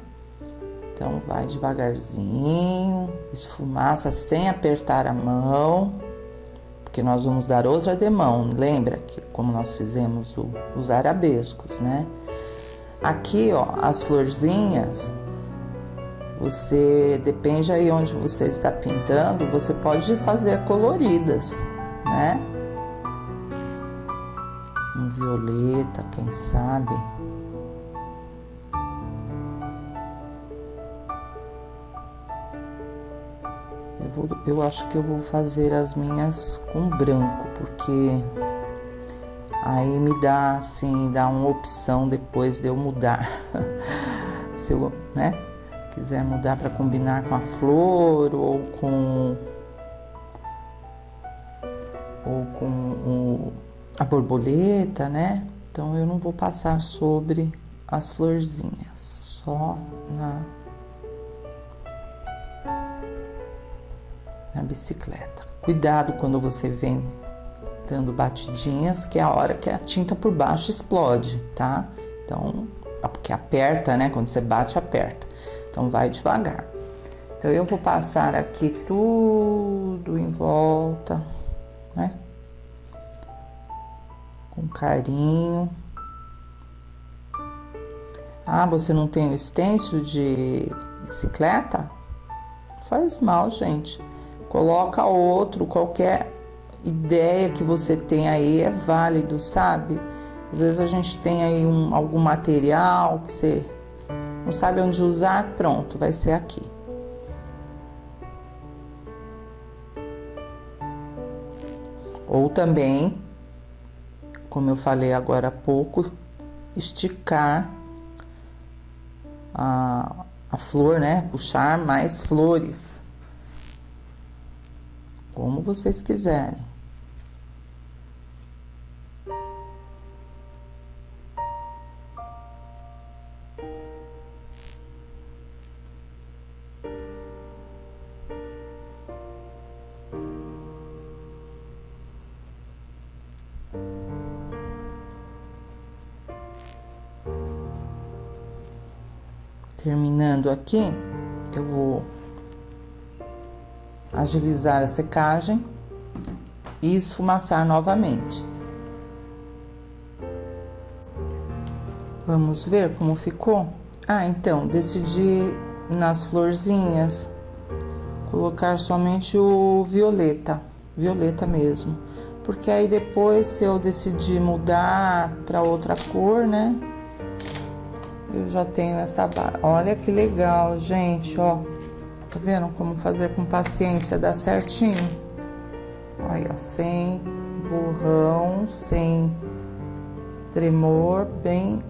S1: Então vai devagarzinho, esfumaça sem apertar a mão, porque nós vamos dar outra demão. Lembra que como nós fizemos os arabescos, né? Aqui, ó, as florzinhas, você, depende aí onde você está pintando, você pode fazer coloridas, né? Um violeta, quem sabe? Eu acho que eu vou fazer as minhas com branco, porque aí me dá assim, dá uma opção depois de eu mudar. Se eu, né, quiser mudar para combinar com a flor ou com a borboleta, né? Então eu não vou passar sobre as florzinhas, só na bicicleta. Cuidado quando você vem dando batidinhas, que é a hora que a tinta por baixo explode, tá? Então, porque aperta, né? Quando você bate, aperta. Então, vai devagar. Então, eu vou passar aqui tudo em volta, né? Com carinho. Ah, você não tem o stencil de bicicleta? Faz mal, gente. Coloca outro, qualquer ideia que você tem aí é válido, sabe? Às vezes a gente tem aí algum material que você não sabe onde usar, pronto, vai ser aqui. Ou também, como eu falei agora há pouco, esticar a flor, né? Puxar mais flores. Como vocês quiserem. Terminando aqui, eu vou agilizar a secagem e esfumaçar novamente. Vamos ver como ficou? Então, decidi nas florzinhas colocar somente o violeta mesmo, porque aí depois, se eu decidir mudar para outra cor, né, eu já tenho essa base. Olha que legal, gente, ó. Tá vendo como fazer com paciência, dá certinho? Olha, sem borrão, sem tremor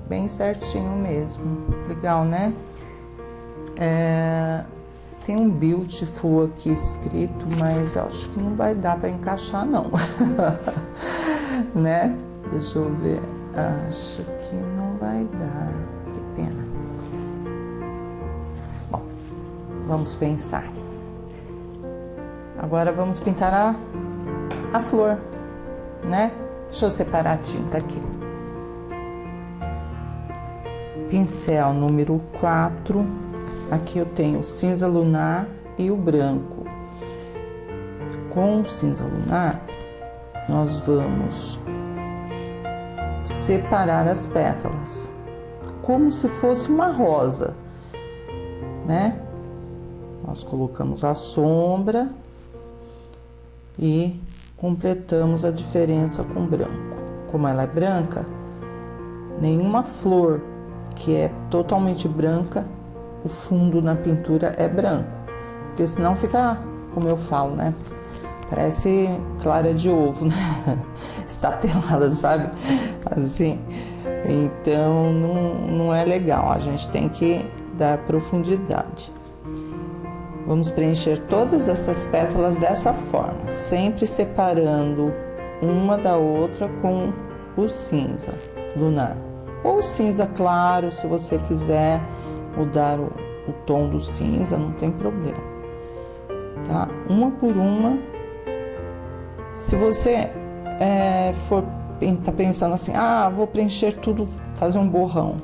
S1: bem certinho mesmo. Legal, né? Tem um beautiful aqui escrito, mas eu acho que não vai dar para encaixar não. Né? Deixa eu ver. Acho que não vai dar. Que pena. Bom, vamos pensar. Agora vamos pintar a flor, né? Deixa eu separar a tinta aqui. Pincel número 4. Aqui eu tenho o cinza lunar e o branco. Com o cinza lunar, nós vamos separar as pétalas, como se fosse uma rosa, né? Nós colocamos a sombra e completamos a diferença com branco. Como ela é branca, nenhuma flor que é totalmente branca, o fundo na pintura é branco, porque senão fica, como eu falo, né? Parece clara de ovo, né? Estatelada, sabe? Assim. Então, não é legal. A gente tem que dar profundidade. Vamos preencher todas essas pétalas dessa forma, sempre separando uma da outra com o cinza lunar. Ou cinza claro, se você quiser mudar o tom do cinza, não tem problema. Tá? Uma por uma. Se você tá pensando assim, vou preencher tudo, fazer um borrão,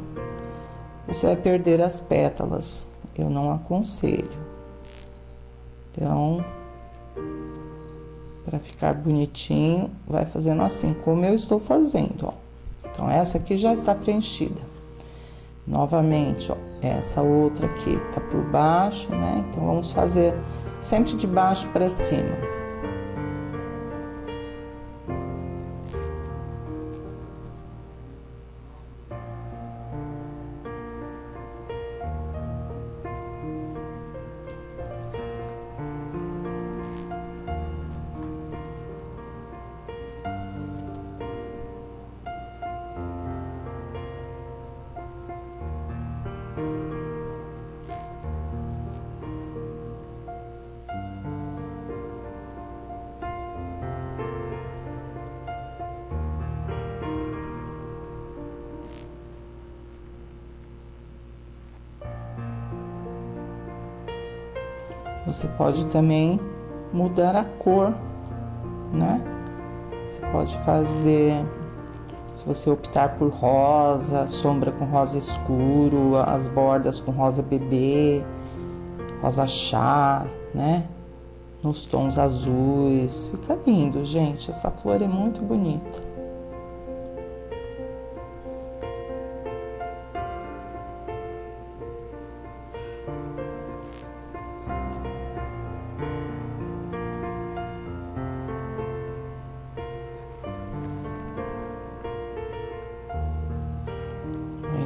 S1: você vai perder as pétalas. Eu não aconselho. Então, para ficar bonitinho, vai fazendo assim, como eu estou fazendo, ó. Então, essa aqui já está preenchida. Novamente, ó, essa outra aqui tá por baixo, né? Então, vamos fazer sempre de baixo para cima. Você pode também mudar a cor, né? Você pode fazer, se você optar por rosa, sombra com rosa escuro, as bordas com rosa bebê, rosa chá, né? Nos tons azuis. Fica lindo, gente. Essa flor é muito bonita.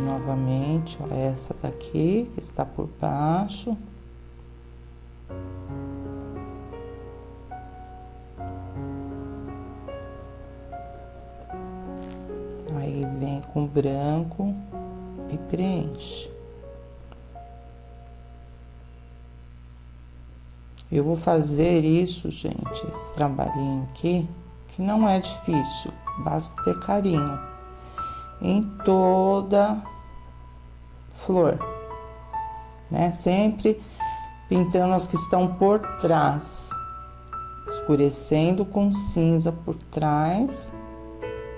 S1: Novamente, ó, essa daqui que está por baixo. Aí vem com branco e preenche. Eu vou fazer isso, gente, esse trabalhinho aqui, que não é difícil, basta ter carinho em toda flor, né? Sempre pintando as que estão por trás, escurecendo com cinza por trás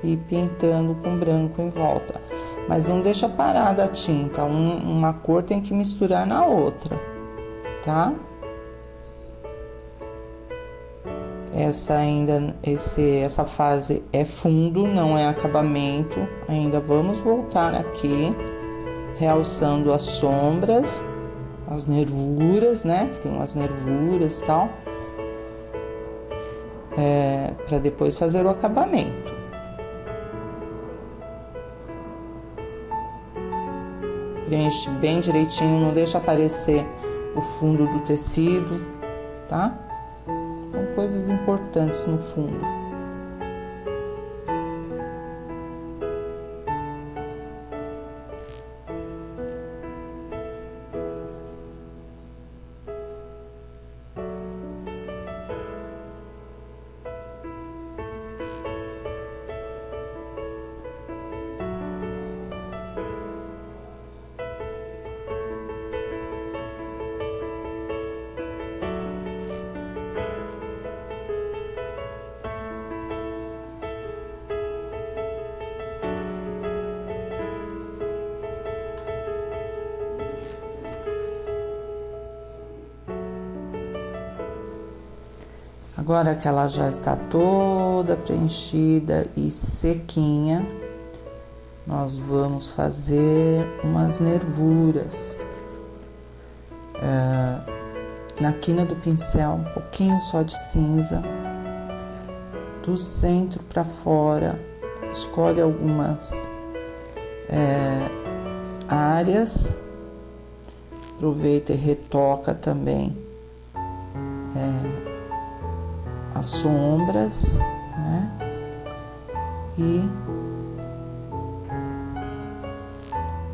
S1: e pintando com branco em volta. Mas não deixa parada a tinta, uma cor tem que misturar na outra, tá? Essa fase é fundo, não é acabamento. Ainda vamos voltar aqui, realçando as sombras, as nervuras, né? Que tem umas nervuras e tal. Para depois fazer o acabamento. Preenche bem direitinho, não deixa aparecer o fundo do tecido, tá? São coisas importantes no fundo. Agora que ela já está toda preenchida e sequinha, nós vamos fazer umas nervuras. Na quina do pincel, um pouquinho só de cinza, do centro para fora, escolhe algumas áreas, aproveita e retoca também as sombras, né? E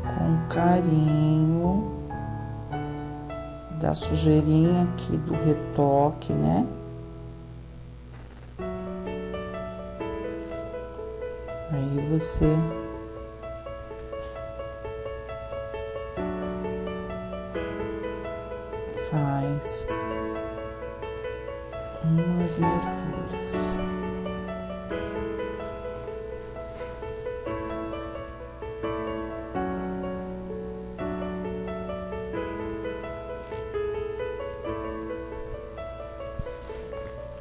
S1: com carinho da sujeirinha aqui do retoque, né? Aí você faz umas nervuras.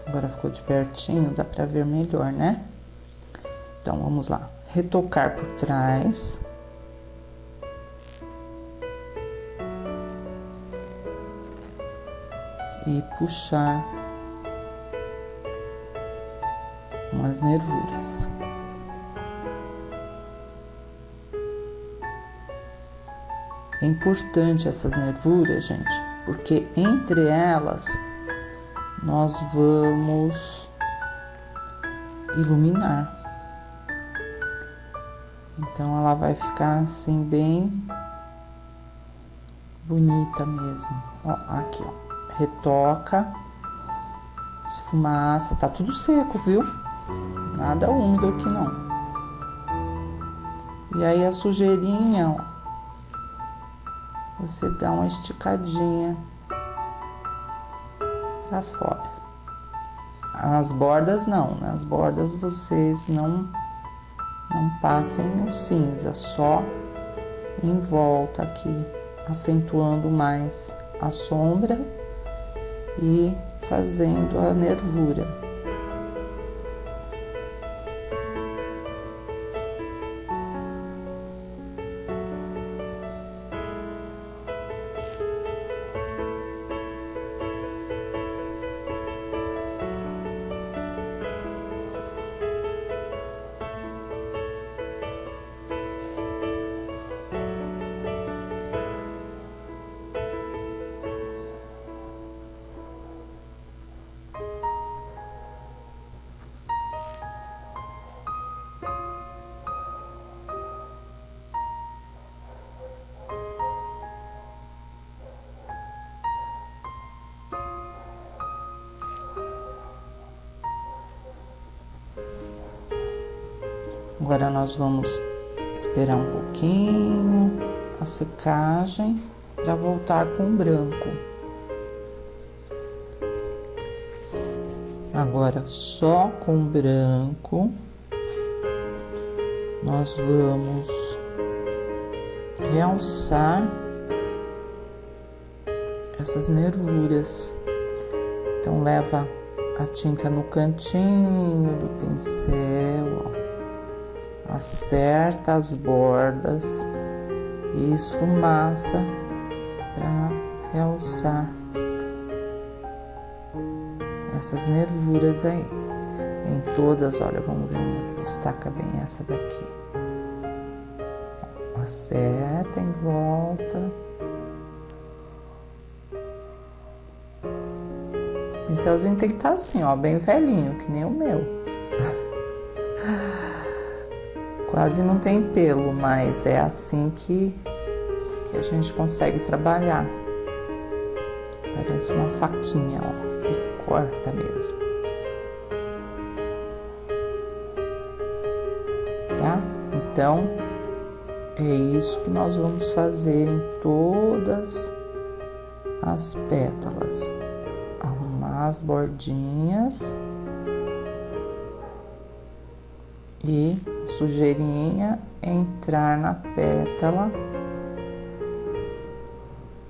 S1: Agora ficou de pertinho, dá pra ver melhor, né? Então, vamos lá. Retocar por trás. E puxar umas nervuras. É importante essas nervuras, gente, porque entre elas nós vamos iluminar. Então ela vai ficar assim bem bonita mesmo. Ó, aqui, ó. Retoca, esfumaça, tá tudo seco, viu? Nada úmido aqui não. E aí a sujeirinha, ó, você dá uma esticadinha pra fora. As bordas não, nas bordas vocês não passem o cinza, só em volta aqui, acentuando mais a sombra e fazendo a nervura. Agora nós vamos esperar um pouquinho a secagem para voltar com o branco. Agora só com branco nós vamos realçar essas nervuras. Então leva a tinta no cantinho do pincel, ó. Acerta as bordas e esfumaça para realçar essas nervuras aí. Em todas, olha, vamos ver uma que destaca bem, essa daqui. Acerta em volta. O pincelzinho tem que estar assim, ó, bem velhinho, que nem o meu. Quase não tem pelo, mas é assim que a gente consegue trabalhar. Parece uma faquinha, ó, e corta mesmo. Tá? Então, é isso que nós vamos fazer em todas as pétalas. Arrumar as bordinhas. E sujeirinha entrar na pétala,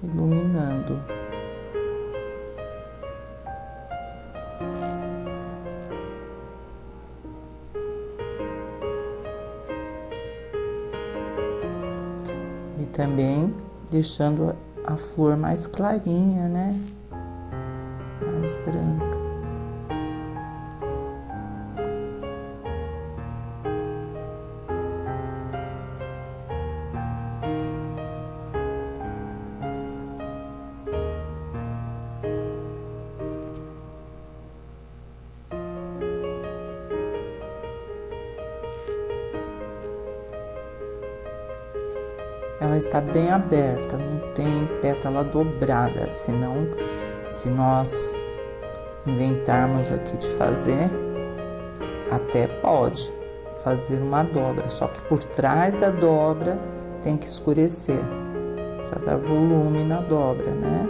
S1: iluminando. também deixando a flor mais clarinha, né? Mais branca. Ela está bem aberta, não tem pétala dobrada, senão, se nós inventarmos aqui de fazer, até pode fazer uma dobra, só que por trás da dobra tem que escurecer, para dar volume na dobra, né?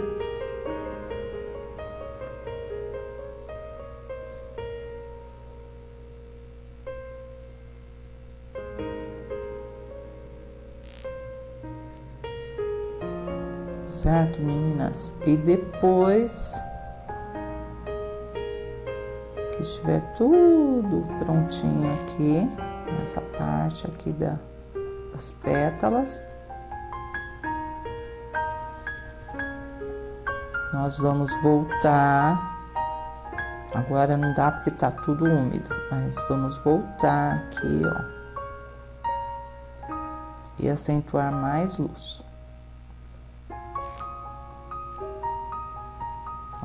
S1: Certo, meninas? E depois que estiver tudo prontinho aqui, nessa parte aqui das pétalas, nós vamos voltar. Agora não dá porque tá tudo úmido, mas vamos voltar aqui, ó, e acentuar mais luz.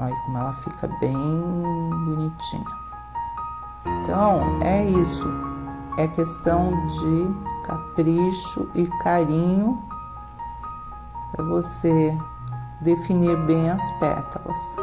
S1: Olha como ela fica bem bonitinha. Então, é isso. É questão de capricho e carinho para você definir bem as pétalas.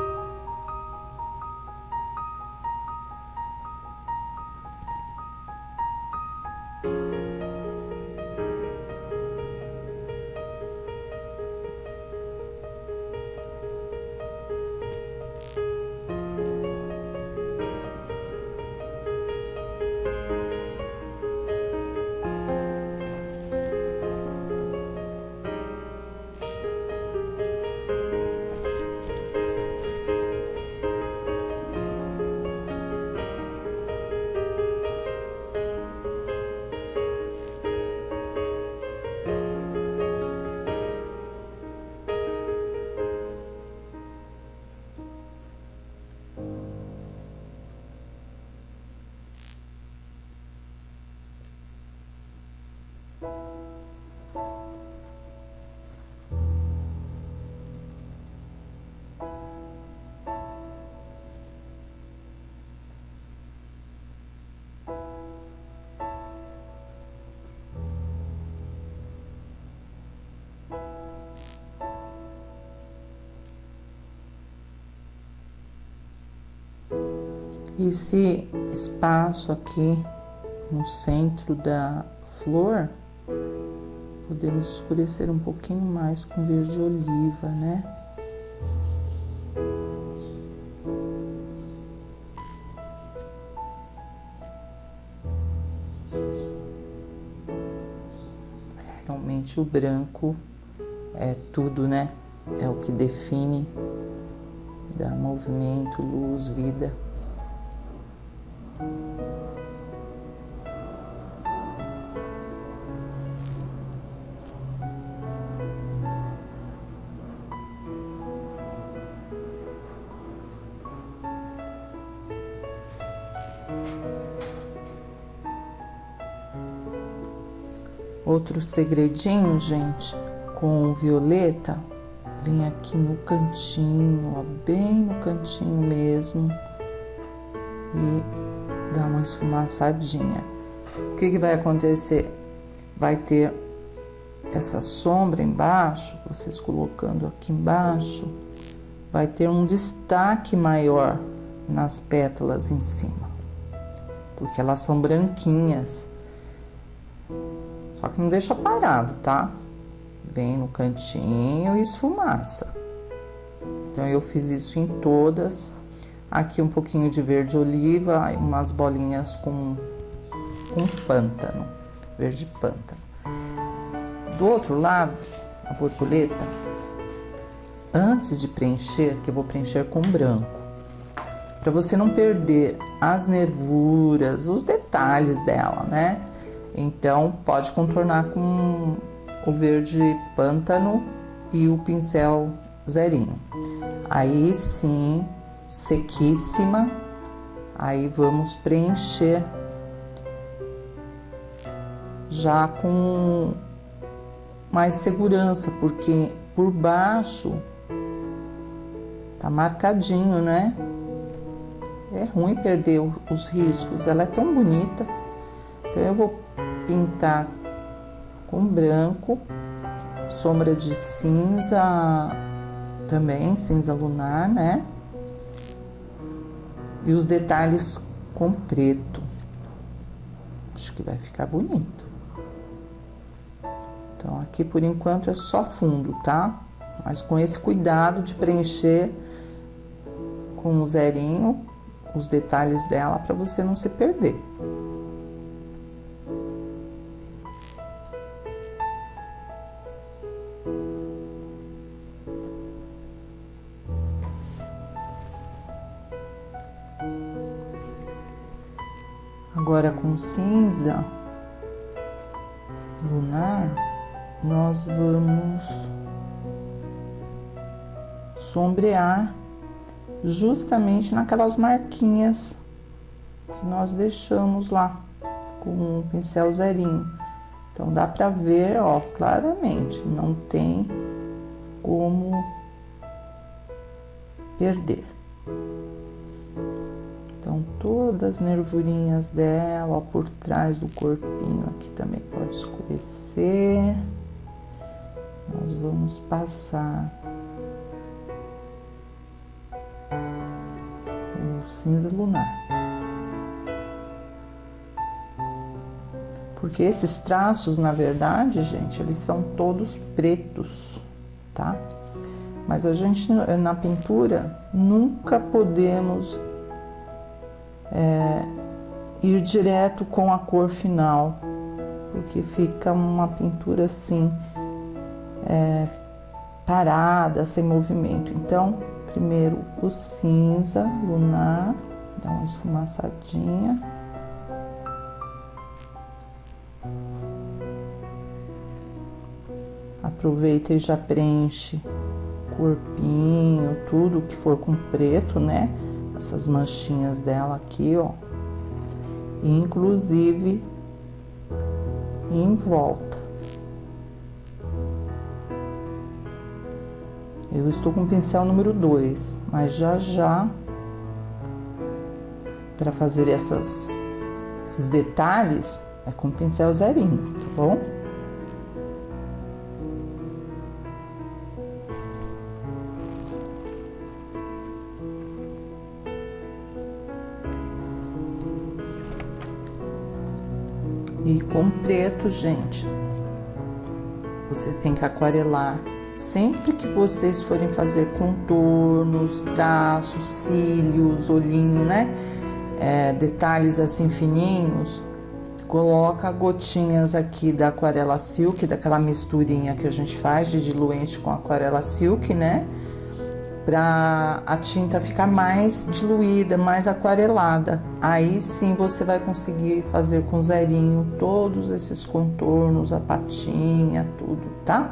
S1: Esse espaço aqui no centro da flor, podemos escurecer um pouquinho mais com verde oliva, né? Realmente o branco é tudo, né? É o que define, dá movimento, luz, vida. Outro segredinho, gente, com o violeta, vem aqui no cantinho, ó, bem no cantinho mesmo, e dá uma esfumaçadinha. O que vai acontecer? Vai ter essa sombra embaixo, vocês colocando aqui embaixo, vai ter um destaque maior nas pétalas em cima, porque elas são branquinhas. Só que não deixa parado, tá? Vem no cantinho e esfumaça. Então, eu fiz isso em todas. Aqui um pouquinho de verde oliva, umas bolinhas com pântano, verde pântano. Do outro lado, a borboleta, antes de preencher, que eu vou preencher com branco, para você não perder as nervuras, os detalhes dela, né? Então, pode contornar com o verde pântano e o pincel zerinho. Aí sim, sequíssima, aí vamos preencher já com mais segurança, porque por baixo tá marcadinho, né? É ruim perder os riscos, ela é tão bonita. Então eu vou pintar com branco, sombra de cinza também, cinza lunar, né? E os detalhes com preto. Acho que vai ficar bonito. Então aqui por enquanto é só fundo, tá? Mas com esse cuidado de preencher com o zerinho os detalhes dela para você não se perder. Agora com cinza lunar, nós vamos sombrear justamente naquelas marquinhas que nós deixamos lá com o pincel zerinho. Então dá pra ver, ó, claramente, não tem como perder. Então todas as nervurinhas dela, ó, por trás do corpinho aqui também pode escurecer. Nós vamos passar o cinza lunar. Porque esses traços, na verdade, gente, eles são todos pretos, tá? Mas a gente, na pintura, nunca podemos ir direto com a cor final, porque fica uma pintura assim, parada, sem movimento. Então, primeiro o cinza lunar, dá uma esfumaçadinha. Aproveita e já preenche o corpinho, tudo que for com preto, né? Essas manchinhas dela aqui, ó. Inclusive em volta. Eu estou com o pincel número 2, mas já para fazer esses detalhes é com o pincel zerinho, tá bom? E com preto, gente, vocês têm que aquarelar. Sempre que vocês forem fazer contornos, traços, cílios, olhinho, né? Detalhes assim fininhos, coloca gotinhas aqui da aquarela silk, daquela misturinha que a gente faz de diluente com aquarela silk, né? Para a tinta ficar mais diluída, mais aquarelada. Aí sim você vai conseguir fazer com zerinho todos esses contornos, a patinha, tudo, tá?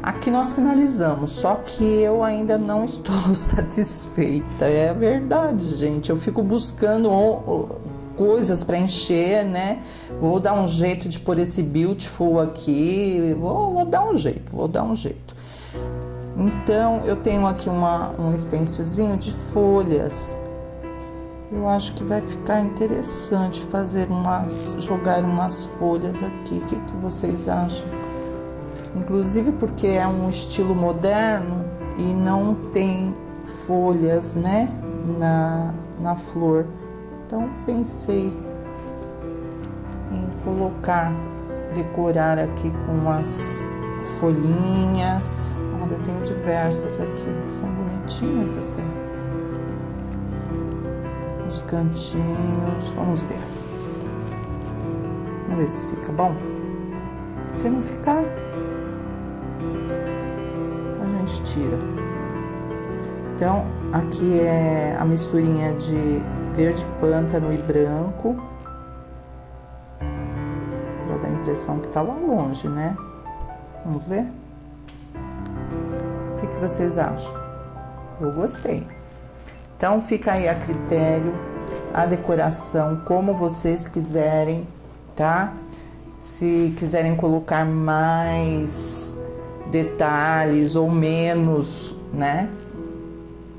S1: Aqui nós finalizamos, só que eu ainda não estou satisfeita, é verdade, gente. Eu fico buscando coisas para encher, né? Vou dar um jeito de pôr esse beautiful aqui, vou dar um jeito. Então, eu tenho aqui um stencilzinho de folhas. Eu acho que vai ficar interessante jogar umas folhas aqui. O que vocês acham? Inclusive porque é um estilo moderno e não tem folhas, né, na flor. Então pensei em decorar aqui com umas folhinhas. Olha, eu tenho diversas aqui, são bonitinhas até. Os cantinhos, vamos ver. Vamos ver se fica bom. Se não ficar, a gente tira. Então, aqui é a misturinha de verde pântano e branco. impressão que tá lá longe, né? Vamos ver? O que vocês acham? Eu gostei. Então fica aí a critério, a decoração, como vocês quiserem, tá? Se quiserem colocar mais detalhes ou menos, né?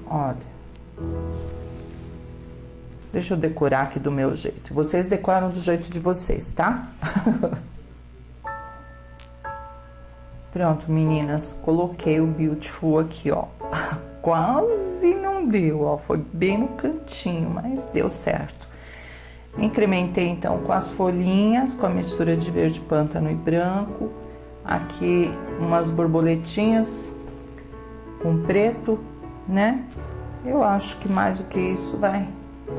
S1: Olha. Deixa eu decorar aqui do meu jeito. Vocês decoram do jeito de vocês, tá? Pronto, meninas. Coloquei o Beautiful aqui, ó. Quase não deu, ó. Foi bem no cantinho, mas deu certo. Incrementei, então, com as folhinhas, com a mistura de verde pântano e branco. Aqui, umas borboletinhas com preto, né? Eu acho que mais do que isso vai...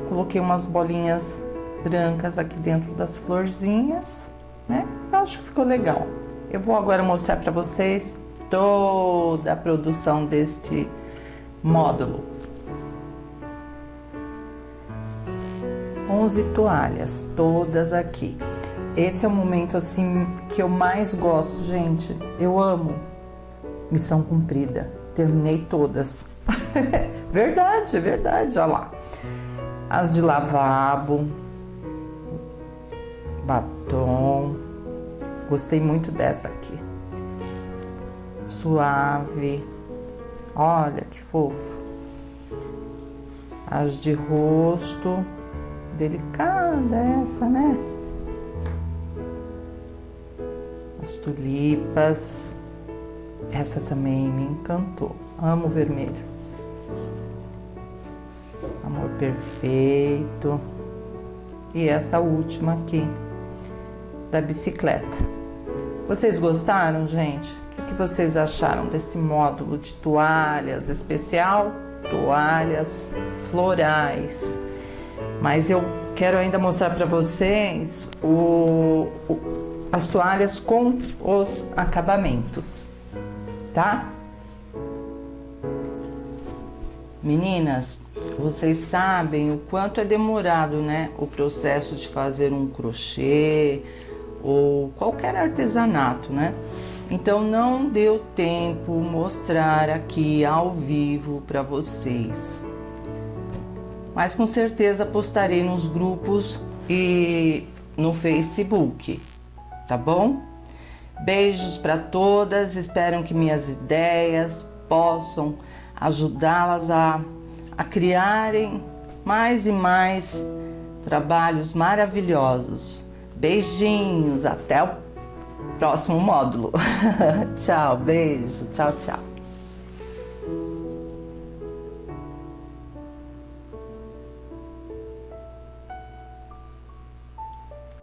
S1: Coloquei umas bolinhas brancas aqui dentro das florzinhas, né? Eu acho que ficou legal. Eu vou agora mostrar para vocês toda a produção deste módulo. 11 toalhas, todas aqui. Esse é o momento assim que eu mais gosto, gente. Eu amo. Missão cumprida. Terminei todas. Verdade, olha lá. As de lavabo, batom, gostei muito dessa aqui. Suave, olha que fofa. As de rosto, delicada essa, né? As tulipas, essa também me encantou. Amo o vermelho. Amor perfeito. E essa última aqui, da bicicleta. Vocês gostaram, gente? O que vocês acharam desse módulo de toalhas especial? Toalhas florais. Mas eu quero ainda mostrar para vocês as toalhas com os acabamentos, tá? Meninas, vocês sabem o quanto é demorado, né, o processo de fazer um crochê ou qualquer artesanato, né? Então não deu tempo mostrar aqui ao vivo para vocês. Mas com certeza postarei nos grupos e no Facebook, tá bom? Beijos para todas, espero que minhas ideias possam ajudá-las a criarem mais e mais trabalhos maravilhosos. Beijinhos, até o próximo módulo. Tchau, beijo, tchau, tchau.